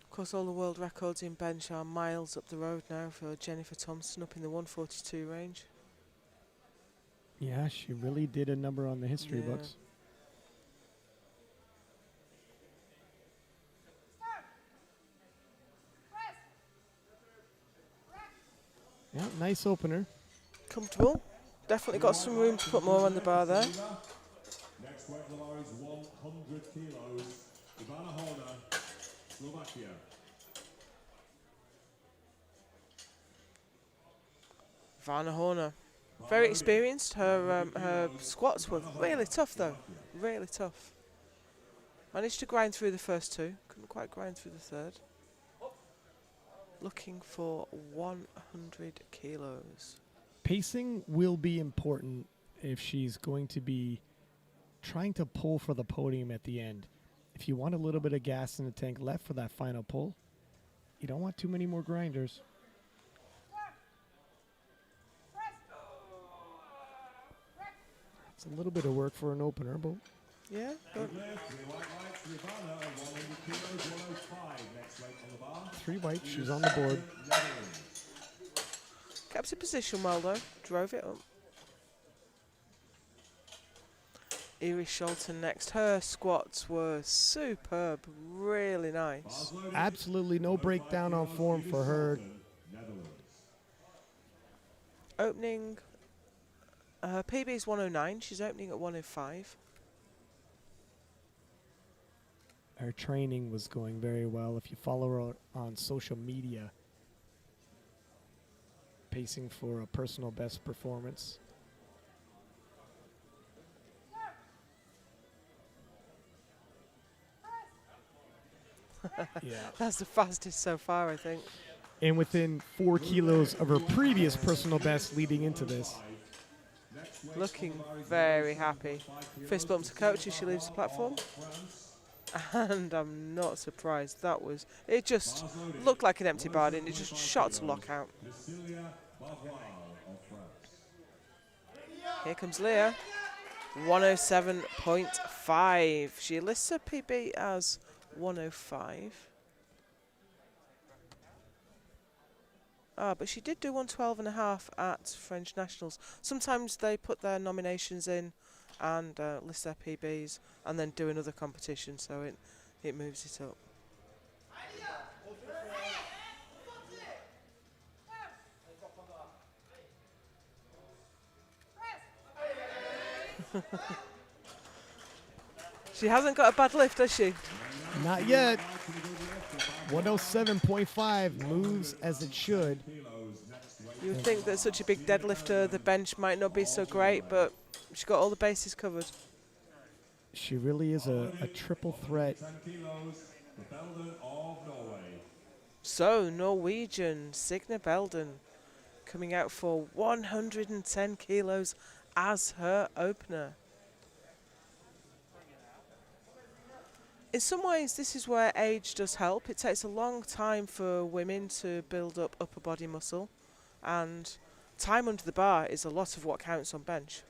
S2: Of course, all the world records in bench are miles up the road now for Jennifer Thompson, up in the 142 range.
S1: Yeah, she really did a number on the history books. Yeah, nice opener.
S2: Comfortable. Definitely got some room to put more on the bar there.
S3: Next weight on the bar is 100 kilos. Ivana Horner, Slovakia.
S2: Vanna Horner. Very experienced. Her squats were really tough though. Really tough. Managed to grind through the first two. Couldn't quite grind through the third. Looking for 100 kilos.
S1: Pacing will be important if she's going to be trying to pull for the podium at the end. If you want a little bit of gas in the tank left for that final pull, you don't want too many more grinders. It's a little bit of work for an opener, but
S2: Yeah, but
S1: three whites, she's on the board.
S2: kept her position well though. Drove it up. Iris Sholton next. Her squats were superb. Really nice.
S1: Absolutely no breakdown on form for her.
S2: Opening. Her PB is 109. She's opening at 105.
S1: Her training was going very well. If you follow her on social media, pacing for a personal best performance. Yeah.
S2: That's the fastest so far, I think.
S1: And within 4 kilos of her previous personal best leading into this.
S2: Looking very happy. Fist bump to coach as she leaves the platform. And I'm not surprised. It just looked like an empty bar, and it just shot to lockout. Here comes Leah. 107.5. She lists her PB as 105. But she did do 112.5 at French Nationals. Sometimes they put their nominations in and list their PBs and then do another competition, so it moves it up. She hasn't got a bad lift, has she?
S1: Not yet. 107.5 moves as it should.
S2: You would think that such a big deadlifter, the bench might not be so great, but she's got all the bases covered.
S1: She really is a triple threat.
S2: So, Norwegian, Signe Belden, coming out for 110 kilos as her opener. In some ways, this is where age does help. It takes a long time for women to build up upper body muscle, and time under the bar is a lot of what counts on bench.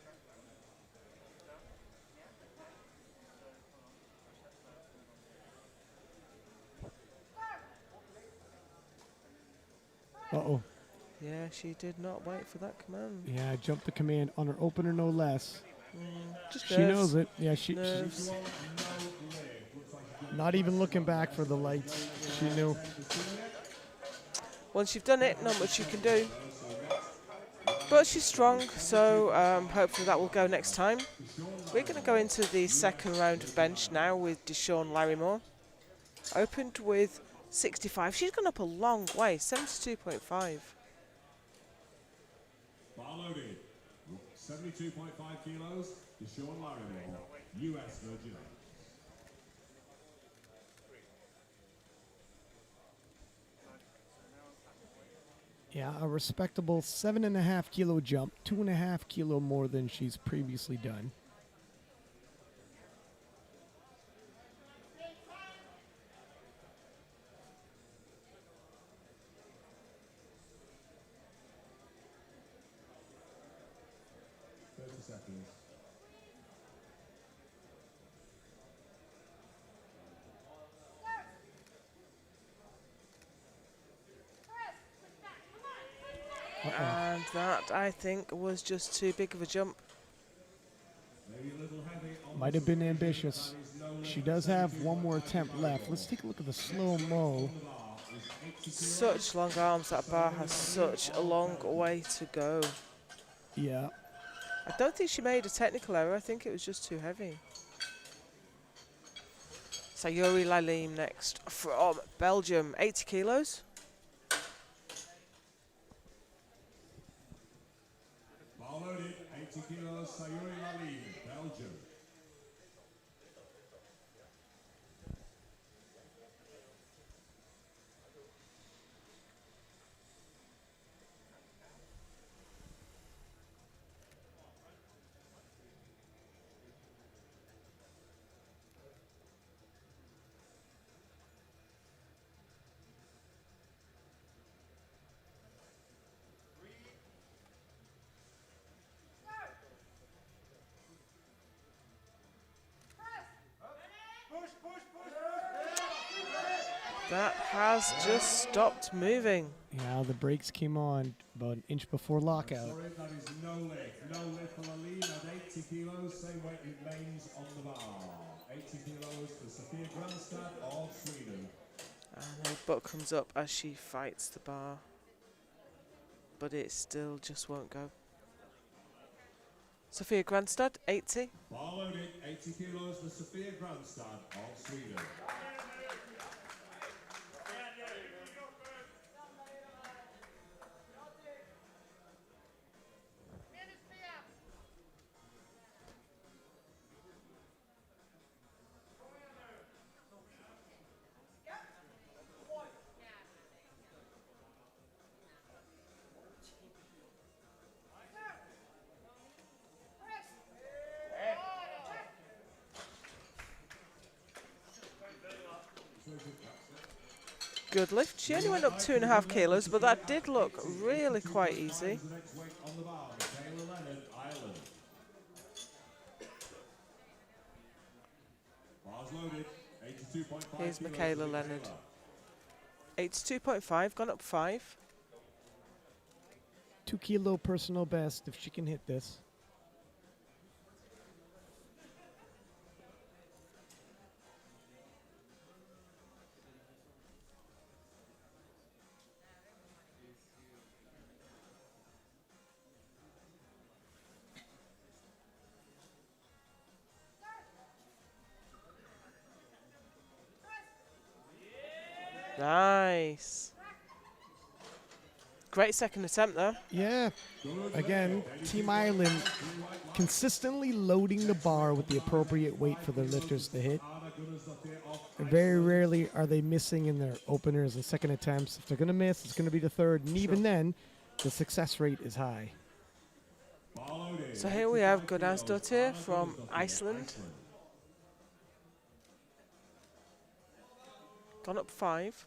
S1: Uh-oh.
S2: Yeah, she did not wait for that command.
S1: Yeah, I jumped the command on her opener, no less.
S2: Just
S1: She
S2: nerves.
S1: knows it. Yeah, she's
S2: Nerves.
S1: not even looking back for the lights. She knew.
S2: Once you've done it, not much you can do. But she's strong, so hopefully that will go next time. We're going to go into the second round of bench now with Deshawn Larrymore. Opened with 65. She's gone up a long way, 72.5.
S3: Bar loaded. 72.5 kilos. Deshawn Larrymore, US Virgin Islands.
S1: Yeah, a respectable 7.5 kilo jump, 2.5 kilo more than she's previously done.
S3: Seconds.
S2: And that, I think, was just too big of a jump.
S1: Might have been ambitious. She does have one more attempt left. Let's take a look at the slow-mo.
S2: Such long arms, that bar has such a long way to go.
S1: Yeah.
S2: I don't think she made a technical error, I think it was just too heavy. Sayuri Lalim next from Belgium, 80 kilos.
S3: Bar loaded, 80 kilos, Sayuri Lalim, Belgium.
S2: That has just stopped moving.
S1: Yeah, the brakes came on about an inch before lockout.
S3: Sorry, that is no lift. No lift for Lalim at 80 kilos. Same weight remains on the bar. 80 kilos for Sofia Granstad of Sweden.
S2: And her butt comes up as she fights the bar. But it still just won't go. Sofia Granstad, 80.
S3: Bar loaded, 80 kilos for Sofia Granstad of Sweden.
S2: Good lift. She only went up 2.5 kilos, but that did look really quite easy.
S3: The next weight on the bar, Michaela Leonard, Ireland. Bars loaded, 82.5
S2: Here's
S3: kilos
S2: Michaela
S3: for
S2: Leonard.
S3: Michaela.
S2: 82.5, gone up 5.
S1: 2 kilo personal best if she can hit this.
S2: Nice. Great second attempt there.
S1: Yeah. Again, Team Ireland consistently loading the bar with the appropriate weight for their lifters to hit. And very rarely are they missing in their openers and second attempts. If they're going to miss, it's going to be the third. And even then, the success rate is high.
S2: So here we have Gunnarsdottir from Iceland. Gone up 5.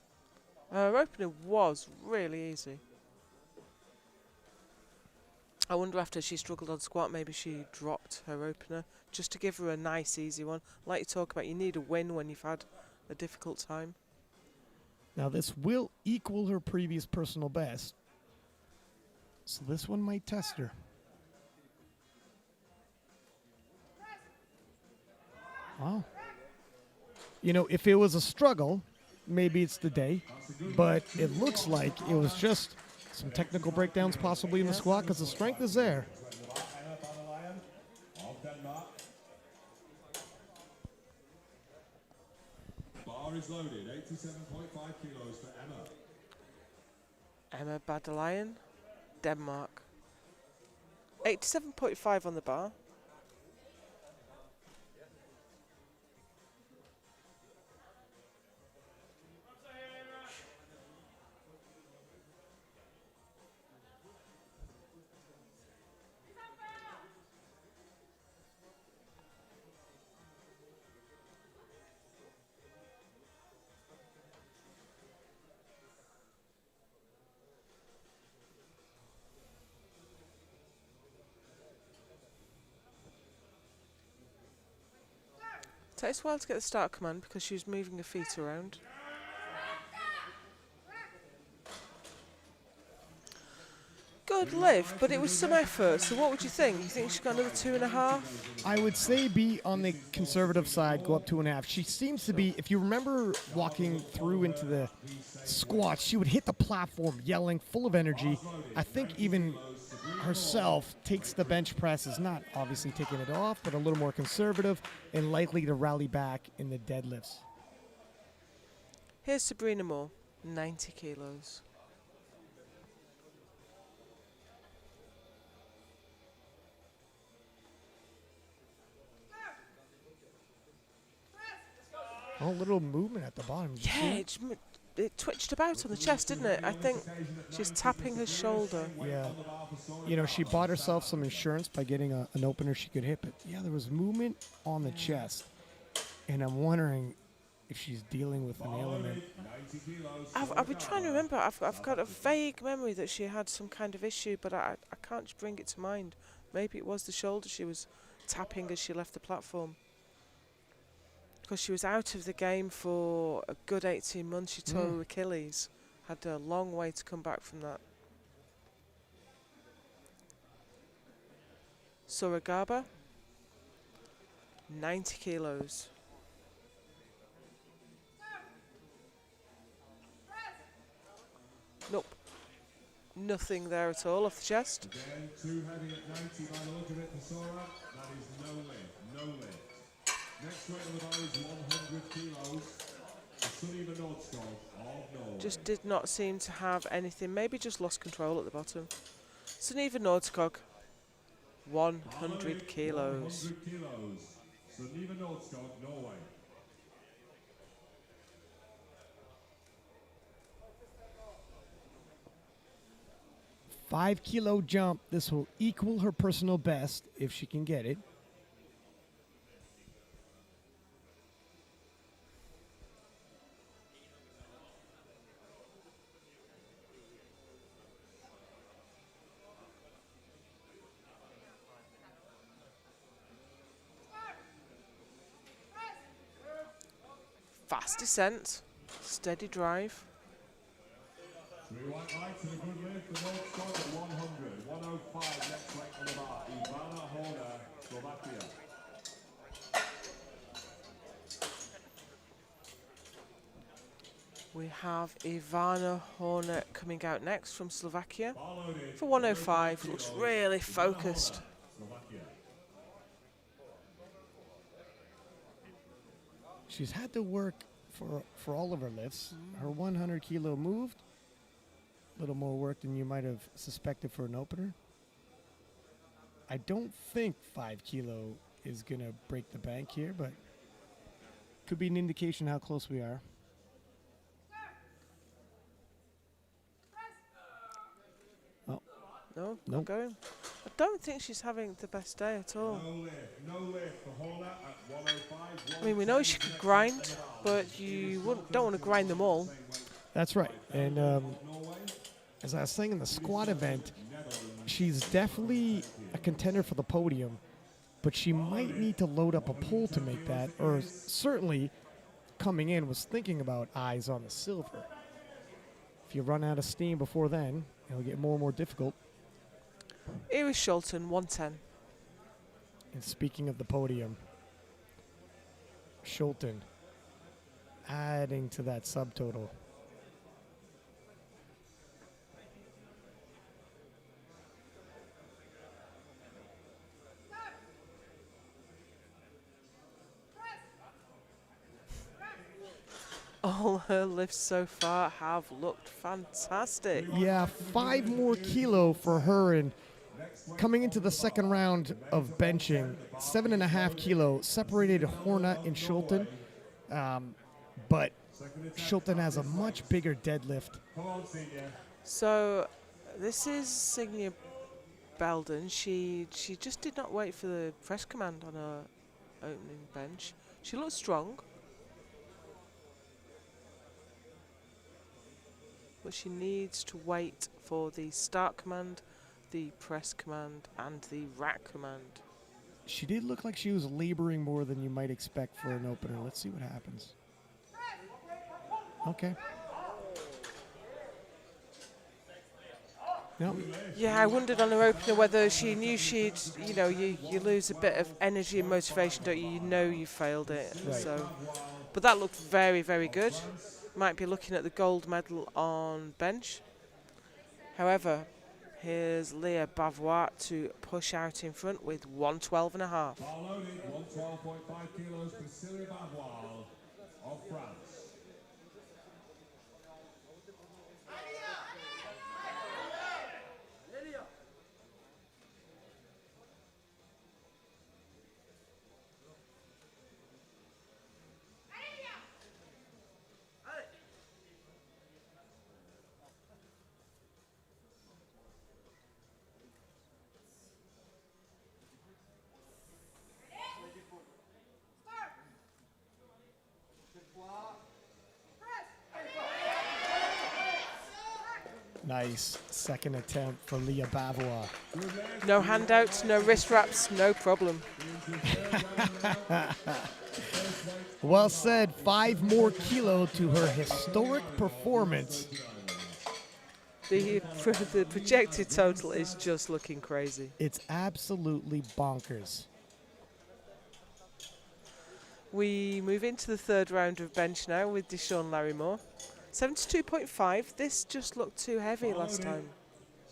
S2: Her opener was really easy. I wonder after she struggled on squat, maybe she dropped her opener just to give her a nice easy one. Like you talk about, you need a win when you've had a difficult time.
S1: Now this will equal her previous personal best. So this one might test her. Wow. You know, if it was a struggle, maybe it's the day. But it looks like it was just some technical breakdowns possibly in the squat because the strength is there.
S3: Bar is loaded, 87.5 kilos for Emma.
S2: Emma Badalayan, Denmark. 87.5 on the bar. Takes a while to get the start command because she was moving her feet around. good lift, but it was some effort. So what would you think? You think she's got another 2.5?
S1: I would say be on the conservative side, go up 2.5. She seems to be, if you remember walking through into the squats, she would hit the platform yelling, full of energy. I think even herself takes the bench presses, not obviously taking it off, but a little more conservative and likely to rally back in the deadlifts.
S2: Here's Sabrina Moore, 90 kilos.
S1: Oh, a little movement at the bottom. Did you see
S2: Yeah, it twitched about on the chest, didn't it? I think she's tapping her shoulder.
S1: it? Yeah. You know, she bought herself some insurance by getting an opener she could hit, but yeah, there was movement on the chest. And I'm wondering if she's dealing with an ailment.
S2: I've been trying to remember. I've got a vague memory that she had some kind of issue, but I can't just bring it to mind. Maybe it was the shoulder she was tapping as she left the platform. Because she was out of the game for a good 18 months. She tore her Achilles. Had a long way to come back from that. Suragaba, 90 kilos. Nope. Nothing there at all off the chest.
S3: Again, too heavy at 90 by the look of it for Sora. That is no lift, no lift. Next weight on the bar is 100 kilos. The Sunniva Nordskov of Norway.
S2: Just did not seem to have anything. Maybe just lost control at the bottom. Sunniva Nordskog, 100 kilos.
S3: 100 kilos. Sunniva Nordskov, Norway.
S1: $5-kilo jump. This will equal her personal best if she can get it.
S2: Fast descent, steady drive.
S3: Three white lights and a good lift. The Nordskov at 100. 105 next weight on the bar. Ivana Horner, Slovakia.
S2: We have Ivana Horner coming out next from Slovakia
S3: Bar loaded.
S2: for 105. Looks really focused.
S3: Slovakia.
S1: She's had to work for all of her lifts. Her 100-kilo moved. A little more work than you might have suspected for an opener. I don't think 5-kilo is going to break the bank here, but could be an indication how close we are. Oh,
S2: No,
S1: Nope.
S2: not going. I don't think she's having the best day at all.
S3: No lift for Horner at 105.
S2: I mean, we know she could grind, but you don't want to grind them all.
S1: that's right. And as I was saying in the squat event, she's definitely a contender for the podium, but she might need to load up a pull to make that, or certainly coming in was thinking about eyes on the silver. If you run out of steam before then, it'll get more and more difficult.
S2: Iris Schulten, 110.
S1: And speaking of the podium, Schulten adding to that subtotal.
S2: All her lifts so far have looked fantastic.
S1: Yeah, 5 more kilo for her, and coming into the second round of benching, 7.5 kilo separated Horna and Schulten, but Schulten has a much bigger deadlift.
S2: So this is Signia Belden. She just did not wait for the press command on her opening bench. She looked strong, but she needs to wait for the start command, the press command, and the rack command.
S1: She did look like she was laboring more than you might expect for an opener. Let's see what happens. Okay. No.
S2: Yeah, I wondered on her opener whether she knew she'd, you lose a bit of energy and motivation, don't you? You know you failed it.
S1: Right.
S2: So, but that looked very, very good. Might be looking at the gold medal on bench. However, here's Leah Bavois to push out in front with 112 and a half.
S3: Bar loaded, 112.5 kilos, Priscilla Bavois of France.
S1: Nice second attempt for Leah Bavois.
S2: No handouts, no wrist wraps, no problem.
S1: Well said. 5 more kilo to her historic performance.
S2: The projected total is just looking crazy.
S1: It's absolutely bonkers.
S2: We move into the third round of bench now with Deshaun Larrymore. 72.5. This just looked too heavy last time.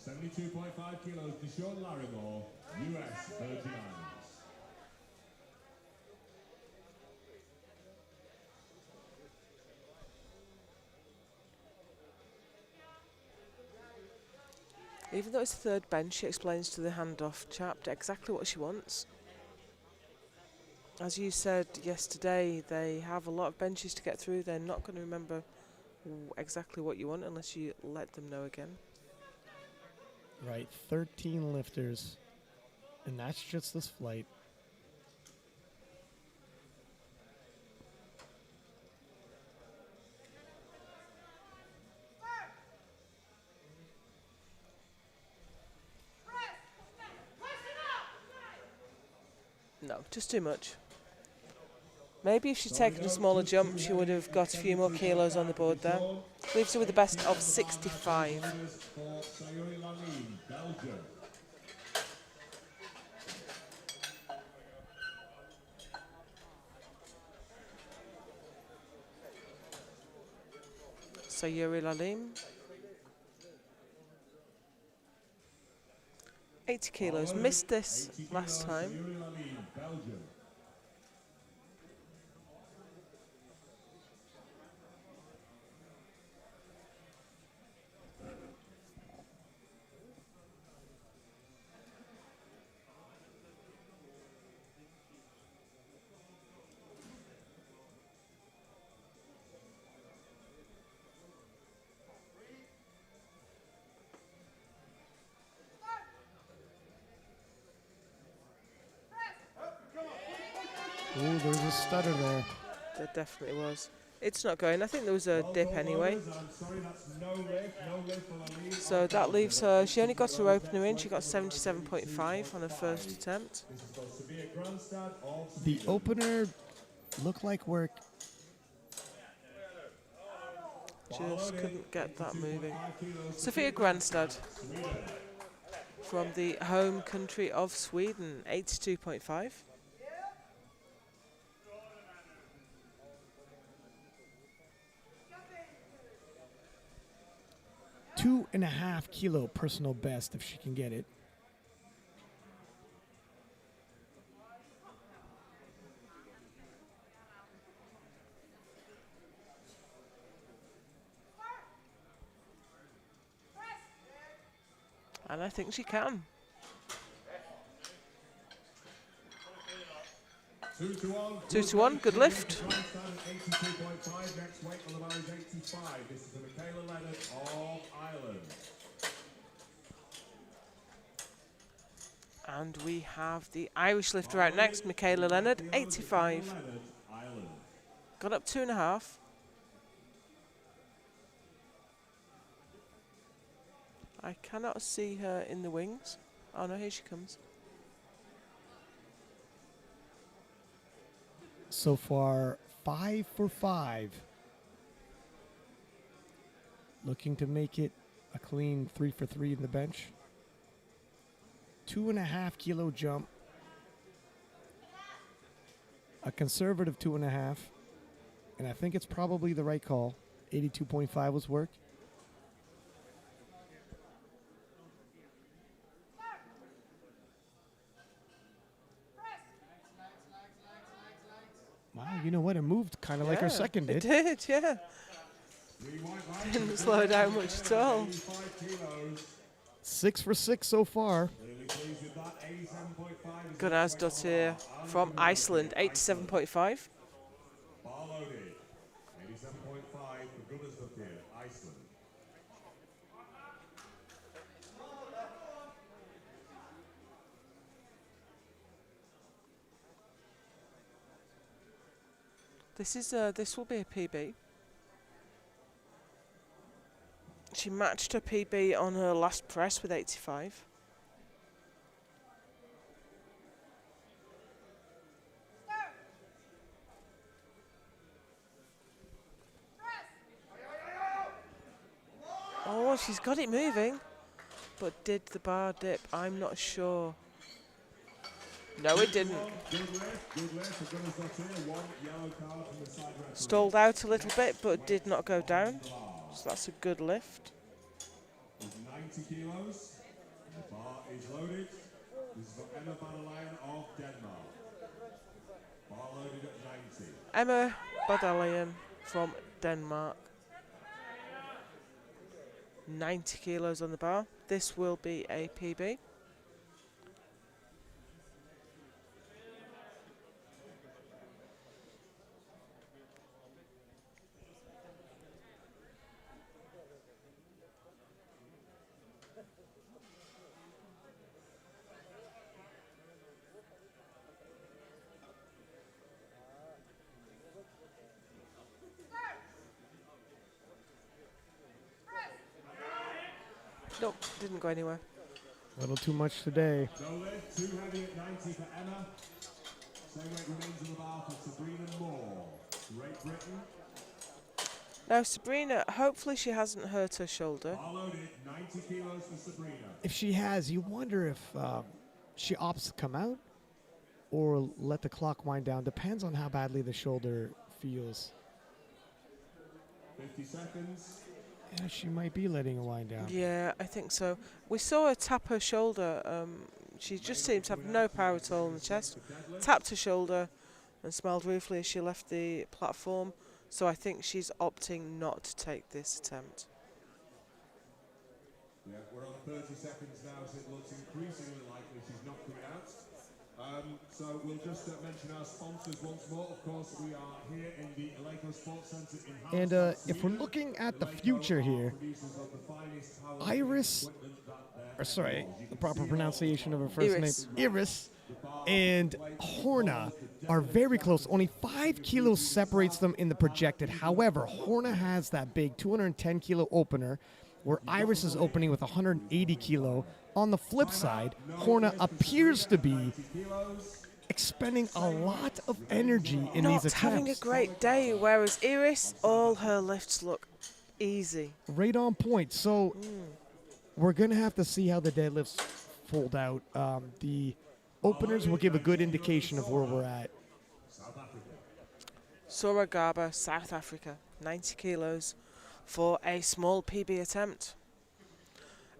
S3: 72.5 kilos, Deshaun Larrymore, US Virgin Islands.
S2: Even though it's third bench, she explains to the handoff chap exactly what she wants. As you said yesterday, they have a lot of benches to get through. They're not going to remember exactly what you want unless you let them know again.
S1: Right, 13 lifters, and that's just this flight.
S2: No, just too much. Maybe if she'd taken a smaller jump, she would have got a few more kilos on the board there. Leaves her with the best of 65.
S3: For Sayuri Lalime, Belgium.
S2: Sayuri Lalime. 80 kilos. Missed this
S3: 80
S2: last
S3: kilos,
S2: time.
S3: Sayuri Lalime, Belgium.
S1: Ooh, there's a stutter there.
S2: There definitely was. It's not going. I think there was a dip anyway.
S3: I'm sorry, that's no lift for Lalime.
S2: So that leaves her. She only got her opener in. She got 77.5 on her first attempt.
S3: This is supposed to be a grandstand of
S1: The opener looked like work.
S2: Just couldn't get that moving. Sophia Grandstad from the home country of Sweden, 82.5.
S1: Two and a half kilo personal best if she can get it.
S2: And I think she can.
S3: 2 to 1.
S2: 2 to 1, good lift.
S3: Grandstand at 82.5. Next weight on the bar is 85. This is the Michaela Leonard of Ireland.
S2: And we have the Irish lifter out next, Michaela Leonard, 85.
S3: Leonard, Ireland.
S2: Got up 2.5. I cannot see her in the wings. Oh no, here she comes.
S1: So far, 5 for 5. Looking to make it a clean 3 for 3 in the bench. 2.5 kilo jump. A conservative 2.5. And I think it's probably the right call. 82.5 was work. Wow, you know what? It moved kind of like our second
S2: It
S1: did.
S2: did, yeah. Didn't slow down much at all.
S1: 6 for 6 so far.
S2: Gunnarsdottir from Iceland, 87.5.
S3: Bar loaded. 87.5 for Gunnarsdottir, Iceland.
S2: This will be a PB. She matched her PB on her last press with 85. Oh, she's got it moving. But did the bar dip? I'm not sure. No, it didn't.
S3: Good lift for Gunnarsdottir. 1 yellow card from the side referee.
S2: Stalled out a little bit, but did not go down. So that's a good lift.
S3: With 90 kilos. The bar is loaded. This is for Emma Badalayan of Denmark. Bar loaded at 90.
S2: Emma Badalayan from Denmark. 90 kilos on the bar. This will be a PB. Nope, didn't go anywhere.
S1: A little too much today.
S3: No lift, too heavy at 90 for Emma. Same weight remains on the bar for Sabrina Moore, Great Britain.
S2: Now Sabrina, hopefully she hasn't hurt her shoulder.
S3: Bar loaded, 90 kilos for Sabrina.
S1: If she has, you wonder if she opts to come out or let the clock wind down. Depends on how badly the shoulder feels.
S3: 50 seconds.
S1: Yeah, she might be letting it wind down.
S2: Yeah, I think so. We saw her tap her shoulder. She just seemed to have no power at all in the chest. Tapped her shoulder and smiled ruefully as she left the platform. So I think she's opting not to take this attempt.
S3: Yeah, we're on 30 seconds now, so it looks increasingly likely she's not coming out. So we'll just mention our sponsors once more. Of course, we are here in the Eleiko Sports Centre in
S1: And
S3: Halmstad,
S1: if we're
S3: Sweden.
S1: looking at the
S3: Eleiko
S1: future
S3: are
S1: here,
S3: producers of the finest powerlifting
S1: Iris,
S3: equipment that
S1: or sorry,
S3: you
S1: the
S3: can
S1: proper
S3: see
S1: pronunciation of her first
S2: Iris.
S1: name, Iris, and Horna are very close. Only 5 kilos separates them in the projected. However, Horna has that big 210 kilo opener, where Iris is opening with 180 kilo. On the flip side, Horna appears to be expending a lot of energy in
S2: Not
S1: these
S2: having a
S1: attempts.
S2: great day, whereas Iris, all her lifts look easy.
S1: Right on point. So we're going to have to see how the deadlifts fold out. The openers will give a good indication of where we're at.
S2: Soragaba, South Africa, 90 kilos for a small PB attempt.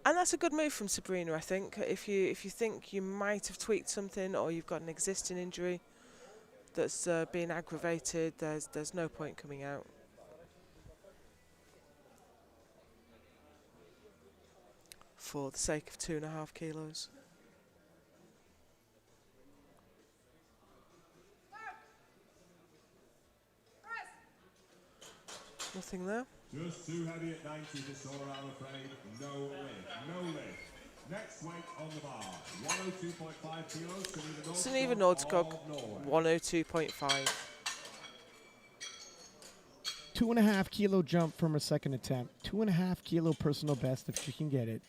S2: And that's a good move from Sabrina, I think. If you think you might have tweaked something or you've got an existing injury that's being aggravated, there's no point coming out. For the sake of 2.5 kilos. Nothing there.
S3: Just too heavy at 90 for Sora, I'm afraid. No lift. Next weight on the bar, 102.5 kilos.
S2: Sunniva Nordskog, 102.5.
S1: 2.5 kilo jump from her second attempt. 2.5 kilo personal best if she can get it.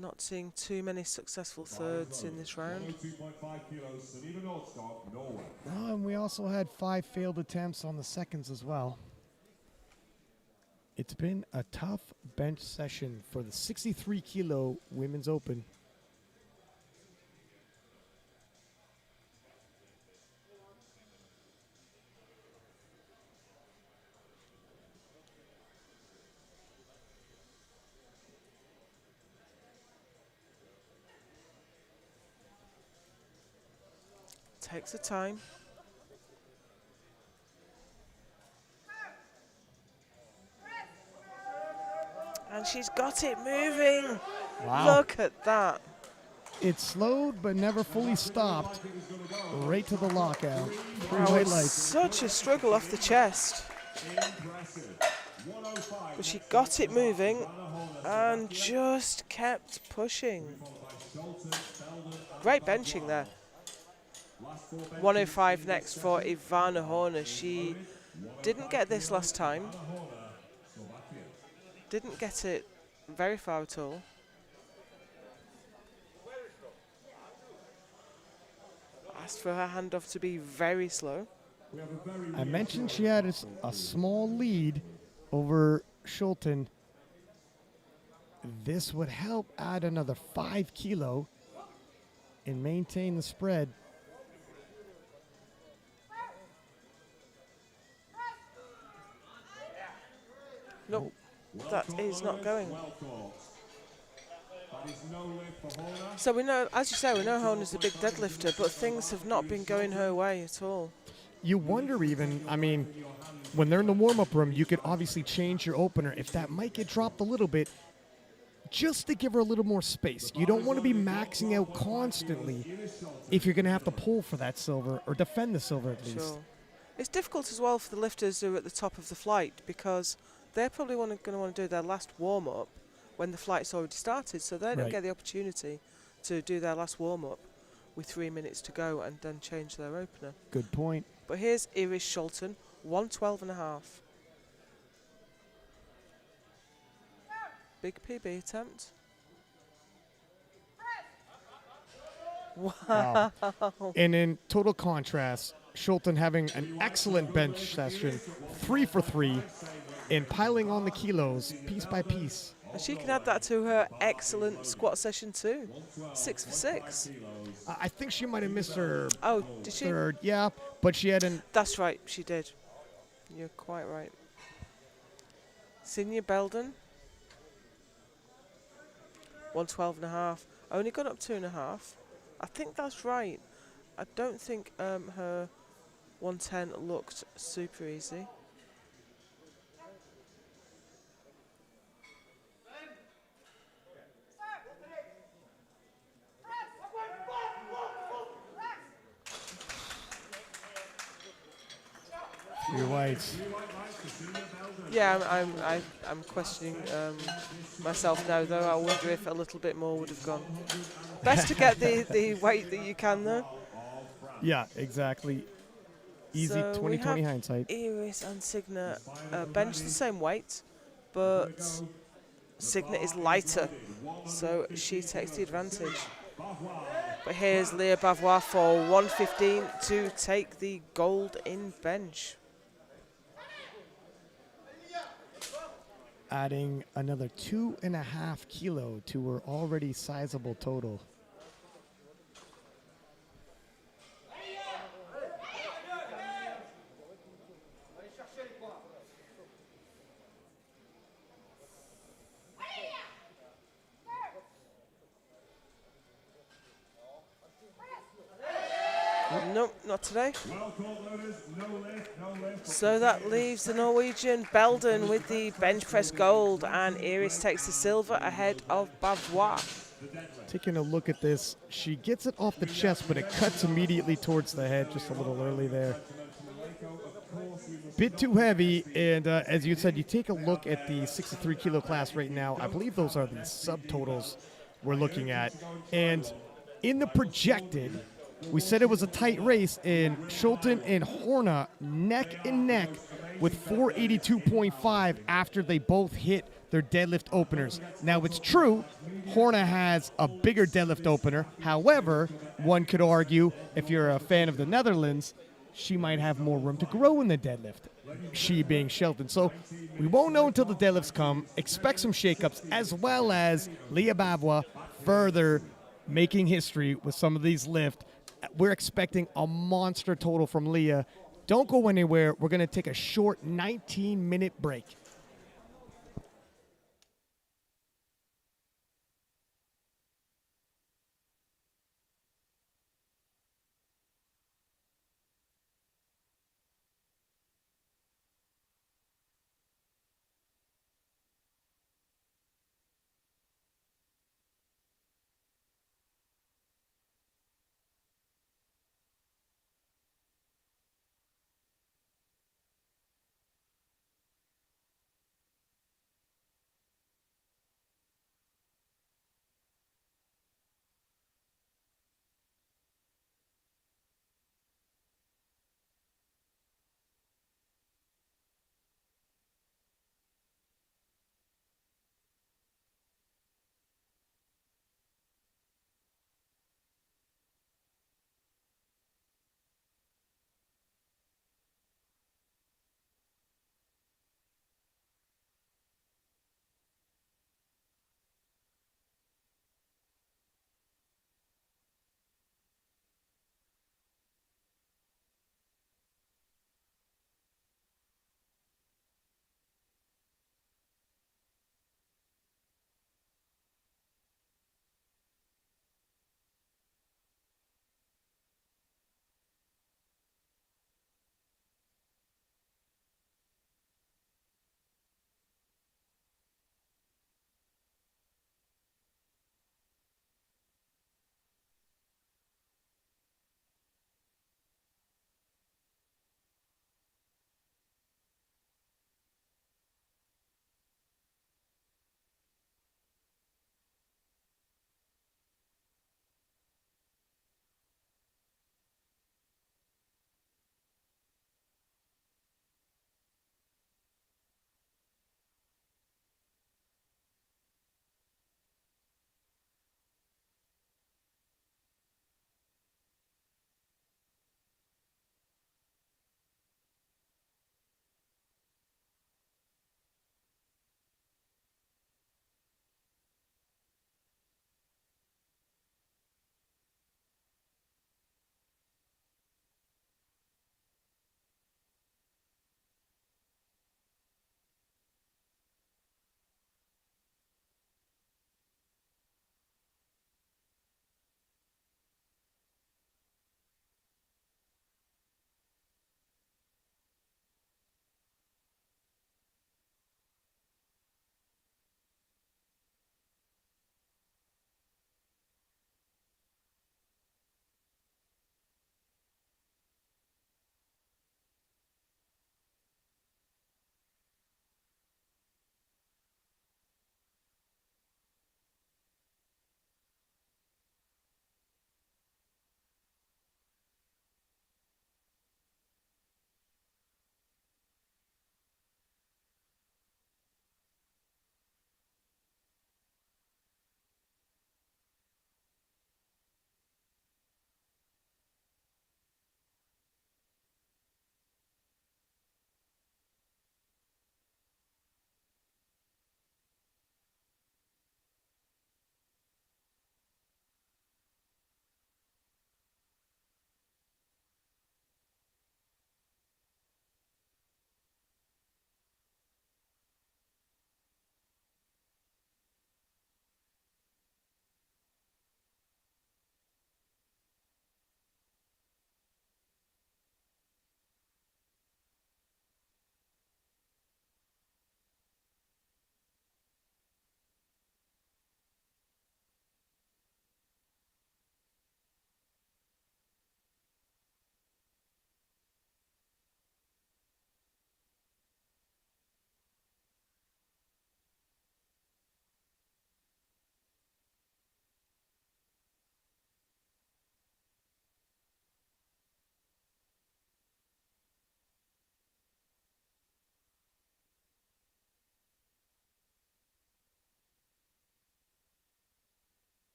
S2: Not seeing too many successful thirds in this round.
S3: 102.5 kilos, Sunniva Nordskog, Norway.
S1: And we also had 5 failed attempts on the seconds as well. It's been a tough bench session for the 63 kilo Women's Open.
S2: Takes the time. And she's got it moving.
S1: Wow.
S2: Look at that.
S1: It slowed but never fully stopped. Right to the lockout. Three
S2: Wow,
S1: white
S2: it's
S1: lights.
S2: such a struggle off the chest. But she got it moving and just kept pushing. Great benching there. 105 next for Ivana Horner. She didn't get this last time. Didn't get it very far at all. Asked for her handoff to be very slow.
S1: I mentioned she had a small lead over Schulten. This would help add another 5 kilo and maintain the spread.
S2: Nope, that is not going. So we know, as you say, we know Horner's a big deadlifter, but things have not been going her way at all.
S1: You wonder even, I mean, when they're in the warm-up room, you could obviously change your opener. If that might get dropped a little bit, just to give her a little more space. You don't want to be maxing out constantly if you're going to have to pull for that silver or defend the silver at least.
S2: Sure. It's difficult as well for the lifters who are at the top of the flight because they're probably going to want to do their last warm-up when the flight's already started, so they don't
S1: Right.
S2: get the opportunity to do their last warm-up with 3 minutes to go and then change their opener.
S1: Good point.
S2: But here's Iris Schulten, 112.5. Big PB attempt.
S1: Wow. And in total contrast, Schulten having an excellent bench session, 3 for 3, and piling on the kilos piece by piece.
S2: And she can add that to her excellent squat session too. 6 for 6.
S1: I think she might have missed her
S2: Oh, did she?
S1: third, yeah, but she had an...
S2: That's right, she did. You're quite right. Senior Belden, 112.5. Only gone up 2.5. I think that's right. I don't think her 110 looked super easy.
S1: Three whites.
S2: Yeah, I'm questioning myself now, though. I wonder if a little bit more would have gone. Best to get the weight that you can, though.
S1: Yeah, exactly. Easy
S2: So
S1: 20/20
S2: we have
S1: hindsight.
S2: Iris and Signa bench the same weight, but Signa is lighter, so she takes the advantage. But here's Leah Bavois for 115 to take the gold in bench.
S1: Adding another 2.5 kilo to her already sizable total.
S2: Nope, not today. So that leaves the Norwegian Belden with the bench press gold, and Iris takes the silver ahead of Bavois.
S1: Taking a look at this, she gets it off the chest, but it cuts immediately towards the head, just a little early there. Bit too heavy, and as you said, you take a look at the 63 kilo class right now. I believe those are the subtotals we're looking at. And in the projected, we said it was a tight race, and Schulten and Horna neck and neck with 482.5 after they both hit their deadlift openers. Now, it's true, Horna has a bigger deadlift opener. However, one could argue, if you're a fan of the Netherlands, she might have more room to grow in the deadlift. she being Shelton. So we won't know until the deadlifts come. Expect some shakeups, as well as Leah Bavois further making history with some of these lifts. We're expecting a monster total from Leah. Don't go anywhere. We're going to take a short 19-minute break.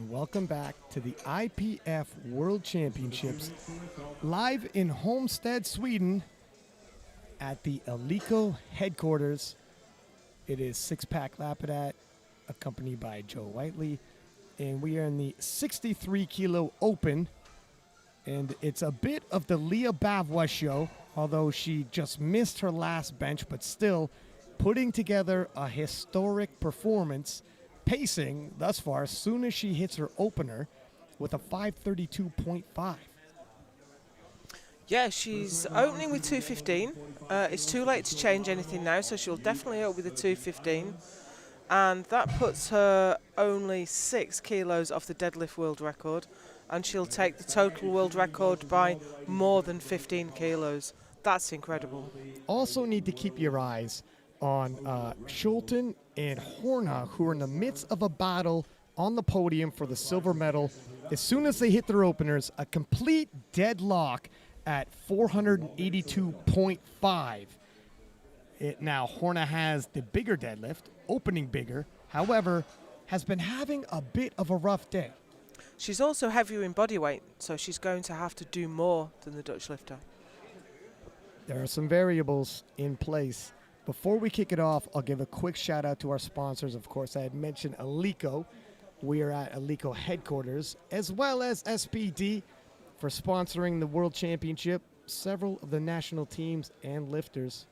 S1: and welcome back to the IPF World Championships, live in Holmsted, Sweden, at the Alico headquarters. It is Six-Pack Lapidat, accompanied by Joe Whiteley, and we are in the 63-kilo open, and it's a bit of the Leah Bavois show, although she just missed her last bench, but still putting together a historic performance, pacing thus far as soon as she hits her opener with a 5:32.5.
S2: Yeah, she's opening with 2:15. It's too late to change anything now, so she'll definitely open with a 2:15. And that puts her only 6 kilos off the deadlift world record. And she'll take the total world record by more than 15 kilos. That's incredible.
S1: Also need to keep your eyes on Schulten and Horna, who are in the midst of a battle on the podium for the silver medal. As soon as they hit their openers, a complete deadlock at 482.5. Now, Horna has the bigger deadlift, opening bigger, however, has been having a bit of a rough day.
S2: She's also heavier in body weight, so she's going to have to do more than the Dutch lifter.
S1: There are some variables in place. Before we kick it off, I'll give a quick shout out to our sponsors. Of course, I had mentioned Alico. We are at Alico headquarters, as well as SPD for sponsoring the World Championship, several of the national teams and lifters.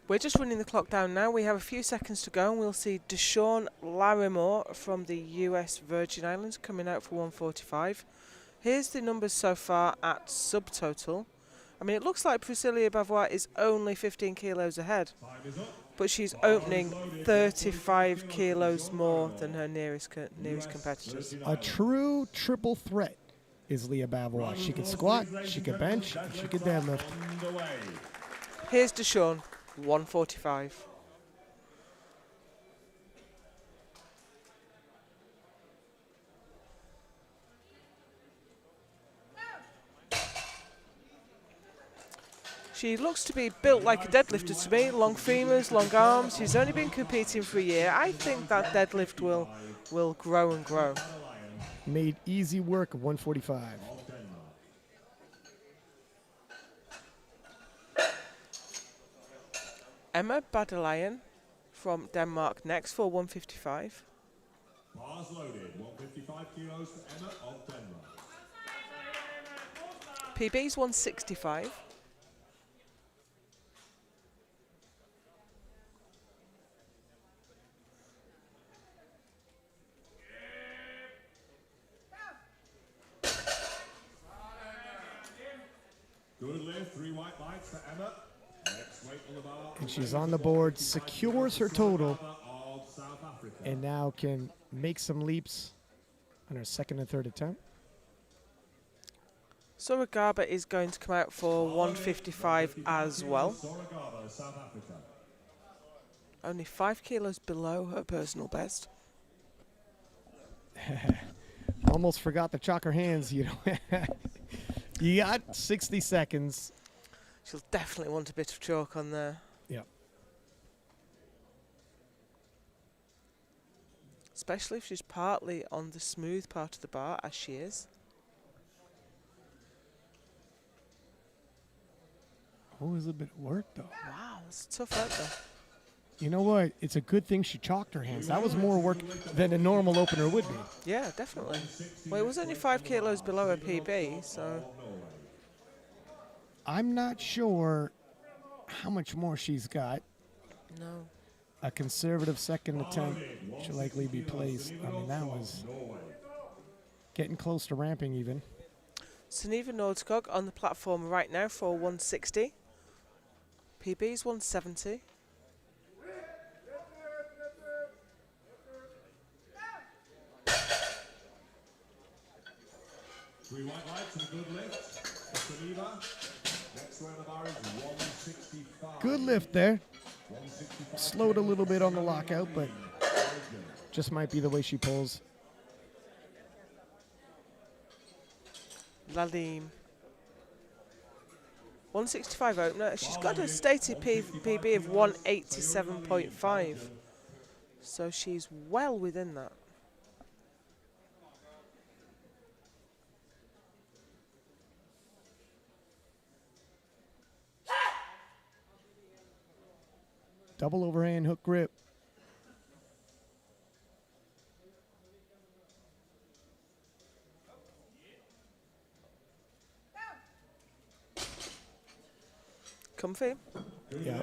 S2: We're just running the clock down now. We have a few seconds to go, and we'll see Deshaun Larimore from the US Virgin Islands coming out for 145. Here's the numbers so far at subtotal. I mean, it looks like Priscilla Bavois is only 15 kilos ahead, but she's opening 35 kilos more than her nearest competitors.
S1: A true triple threat is Leah Bavois. She could squat, she could bench, and she could deadlift.
S2: Here's Deshaun, 145. She looks to be built like a deadlifter to me. Long femurs, long arms. She's only been competing for a year. I think that deadlift will grow and grow.
S1: Made easy work of 145.
S2: Emma Badelayan from Denmark next for 155.
S3: Bars loaded, 155 kilos for Emma of Denmark.
S2: PB's 165.
S3: Good lift, 3 white lights for Emma. Next weight on the bar.
S1: And she's on the board, secures her total,
S3: Of South Africa.
S1: and now can make some leaps on her second and third attempt.
S2: Sora Garba is going to come out for 155 as well.
S3: Soragaba, South Africa.
S2: Only 5 kilos below her personal best.
S1: Almost forgot to chalk her hands, you know. You got 60 seconds.
S2: She'll definitely want a bit of chalk on there.
S1: Yep.
S2: Especially if she's partly on the smooth part of the bar, as she is.
S1: Always a bit of work, though.
S2: Wow, it's a tough out there.
S1: You know what? It's a good thing she chalked her hands. That was more work than a normal opener would be.
S2: Yeah, definitely. Well, it was only 5 kilos below her PB, so...
S1: I'm not sure how much more she's got.
S2: No.
S1: A conservative second attempt should likely be placed. I mean, that was getting close to ramping even.
S2: Sunniva Nordskog on the platform right now for 160. PB's 170.
S3: Three white lights and a good lift. Sunniva. Next round of bar is 165.
S1: Good lift there.
S3: 165.
S1: Slowed a little bit on the lockout, but just might be the way she pulls.
S2: Lalim. 165 opener. She's got a stated PB of 187.5. So she's well within that.
S1: Double overhand hook grip.
S2: Comfy.
S1: Yeah.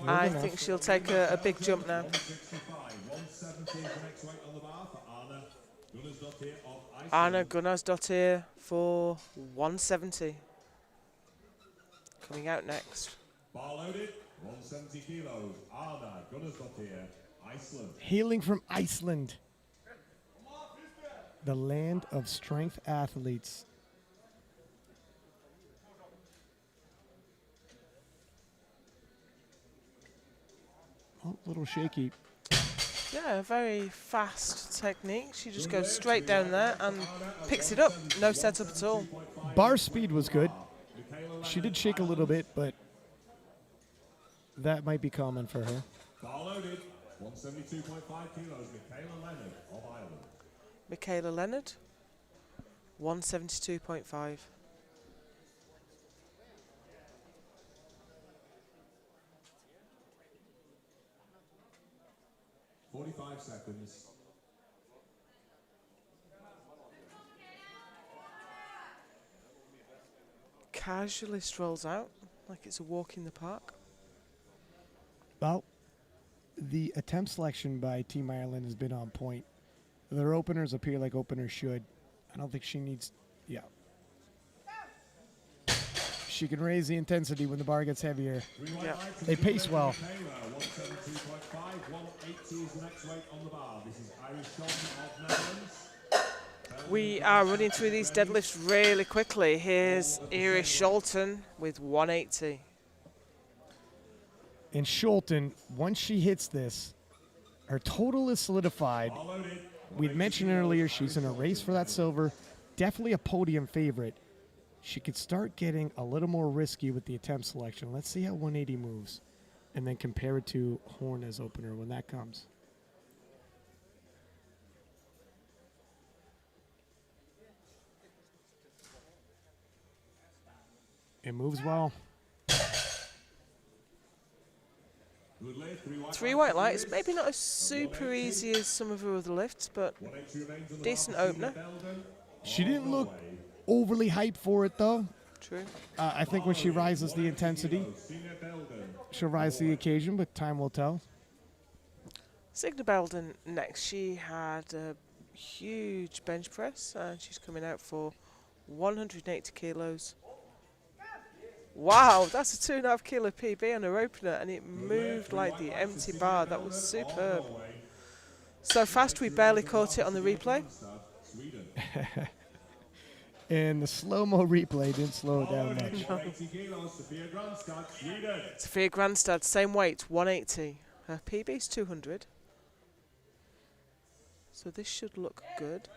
S2: I think she'll take a big jump now.
S3: 170 is the next weight on the bar for Anna Gunnarsdottir of Iceland.
S2: Anna Gunnarsdottir for 170. Coming out next.
S3: Bar loaded, 170 kilos. Anna Gunnarsdottir, Iceland.
S1: Hailing from Iceland, the land of strength athletes. Oh, a little shaky.
S2: Yeah, a very fast technique. She just goes straight down there and picks it up. No setup at all.
S1: Bar speed was good. She did shake a little bit, but that might be common for her.
S3: Bar loaded, 172.5 kilos. Michaela Leonard of Ireland.
S2: Michaela Leonard, 172.5.
S3: .45 seconds.
S2: Casually strolls out like it's a walk in the park.
S1: Well, the attempt selection by Team Ireland has been on point. Their openers appear like openers should. I don't think she needs... Yeah. She can raise the intensity when the bar gets heavier.
S2: Yeah.
S1: They pace well.
S3: 172.5, 180 is the next weight on the bar. This is Irish Shulton of Netherlands.
S2: We are running through these deadlifts really quickly. Here's Iris Shulton with 180.
S1: And Shulton, once she hits this, her total is solidified. We'd mentioned earlier she's in a race for that silver. Definitely a podium favorite. She could start getting a little more risky with the attempt selection. Let's see how 180 moves, and then compare it to Horn as opener when that comes. It moves well.
S2: 3 white lights, maybe not as super easy as some of her other lifts, but decent opener.
S1: She didn't look overly hyped for it, though.
S2: True.
S1: I think when she rises the intensity, she'll rise to the occasion, but time will tell.
S2: Signa Belden next. She had a huge bench press, and she's coming out for 180 kilos. Wow, that's a 2.5 kilo PB on her opener, and it moved like the empty bar. That was superb. So fast we barely caught it on the replay.
S1: And the slow-mo replay didn't slow it down much.
S2: Sophia Grandstad, same weight, 180. Her PB's 200. So this should look good.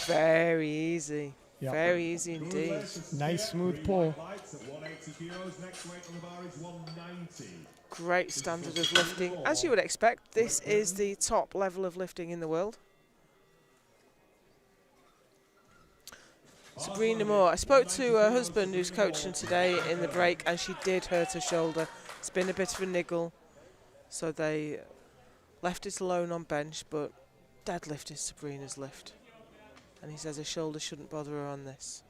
S2: Very easy.
S1: Yep.
S2: Very easy indeed.
S1: Nice smooth pull.
S2: Great standard of lifting. As you would expect, this is the top level of lifting in the world. Sabrina Moore. I spoke to her husband who's coaching today in the break, and she did hurt her shoulder. It's been a bit of a niggle, so they left it alone on bench, but deadlift is Sabrina's lift. And he says her shoulder shouldn't bother her on this.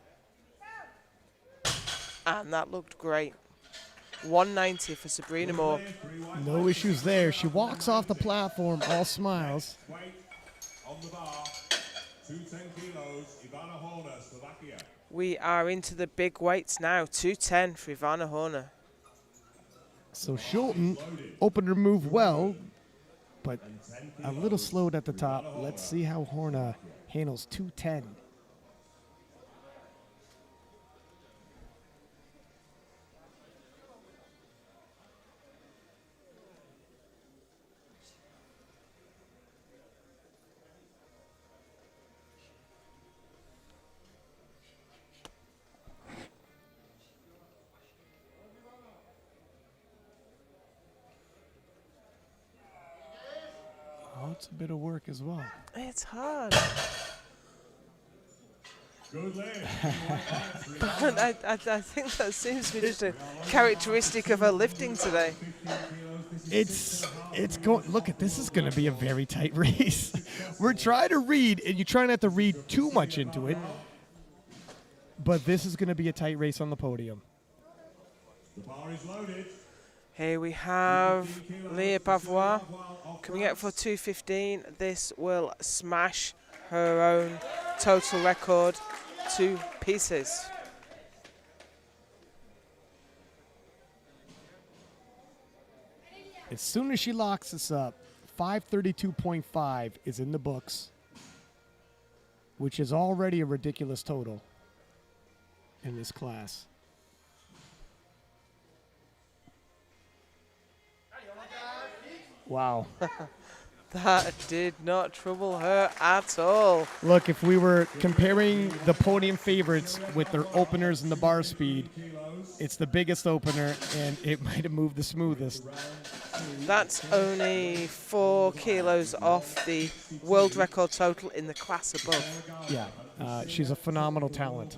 S2: And that looked great. 190 for Sabrina Moore.
S1: No issues there. She walks off the platform, all smiles.
S2: We are into the big weights now. 210 for Ivana Horner.
S1: So Shulton opened her move well. but a little slowed at the top. Let's see how Horna handles 210. Oh, it's a bit of work as well.
S2: It's hard.
S3: Good lift.
S2: I think that seems to be just a characteristic of her lifting today.
S1: It's going. Look at this. Is going to be a very tight race. We're trying to read, and you try not to read too much into it. But this is going to be a tight race on the podium.
S3: The bar is loaded.
S2: Here we have Leah Bavois coming out for 2:15. This will smash her own total record to pieces.
S1: As soon as she locks this up, 532.5 is in the books, which is already a ridiculous total in this class. Wow.
S2: That did not trouble her at all.
S1: Look, if we were comparing the podium favorites with their openers and the bar speed, it's the biggest opener, and it might have moved the smoothest.
S2: That's only 4 kilos off the world record total in the class above.
S1: Yeah, she's a phenomenal talent.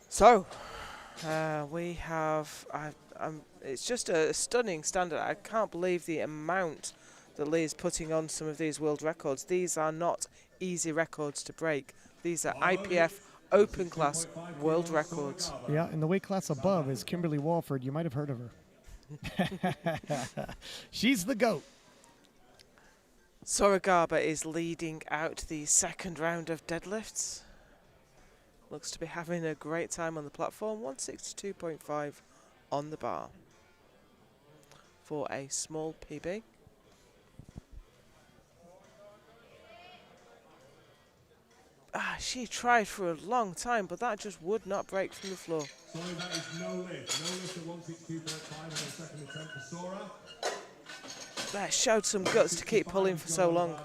S2: So, we have, it's just a stunning standard. I can't believe the amount that Lee is putting on some of these world records. These are not easy records to break. These are IPF open class world records.
S1: Yeah, and the weight class above is Kimberly Walford. You might have heard of her. She's the GOAT.
S2: Soragaba is leading out the second round of deadlifts. Looks to be having a great time on the platform. 162.5 on the bar for a small PB. She tried for a long time, but that just would not break from the floor.
S3: Sorry, that is no lift. No lift at 162.5 on the second attempt for Sora.
S2: That showed some guts to keep pulling for so long.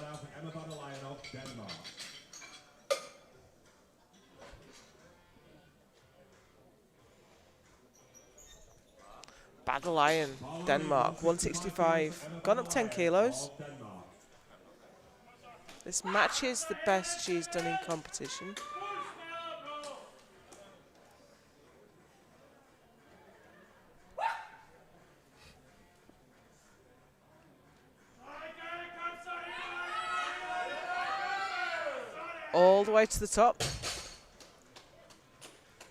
S2: Battle Lion, Denmark, 165. Gone up 10 kilos. This matches the best she's done in competition. All the way to the top.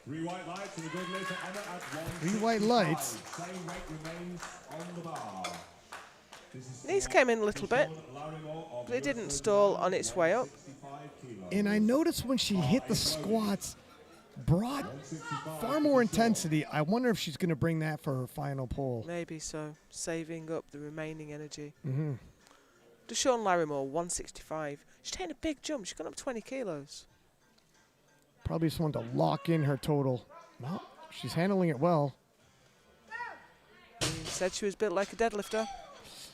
S3: 3 white lights and a good lift for Emma at 165.
S1: 3 white lights.
S3: Same weight remains on the bar.
S2: These came in a little bit, but it didn't stall on its way up.
S1: And I noticed when she hit the squats, brought far more intensity. I wonder if she's going to bring that for her final pull.
S2: Maybe so, saving up the remaining energy.
S1: Mm-hmm.
S2: Deshaun Larimore, 165. She's taking a big jump. She's gone up 20 kilos.
S1: Probably just wanted to lock in her total. Well, she's handling it well.
S2: Said she was built like a deadlifter.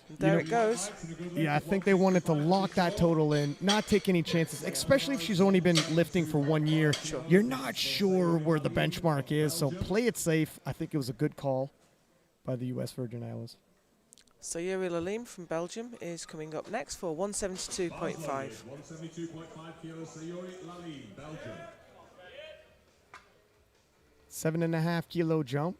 S2: And there it goes.
S1: Yeah, I think they wanted to lock that total in, not take any chances, especially if she's only been lifting for 1 year.
S2: Sure.
S1: You're not sure where the benchmark is, so play it safe. I think it was a good call by the U.S. Virgin Islands.
S2: Sayuri Lalim from Belgium is coming up next for 172.5.
S3: 172.5 kilos, Sayuri Lalim, Belgium.
S1: 7.5 kilo jump.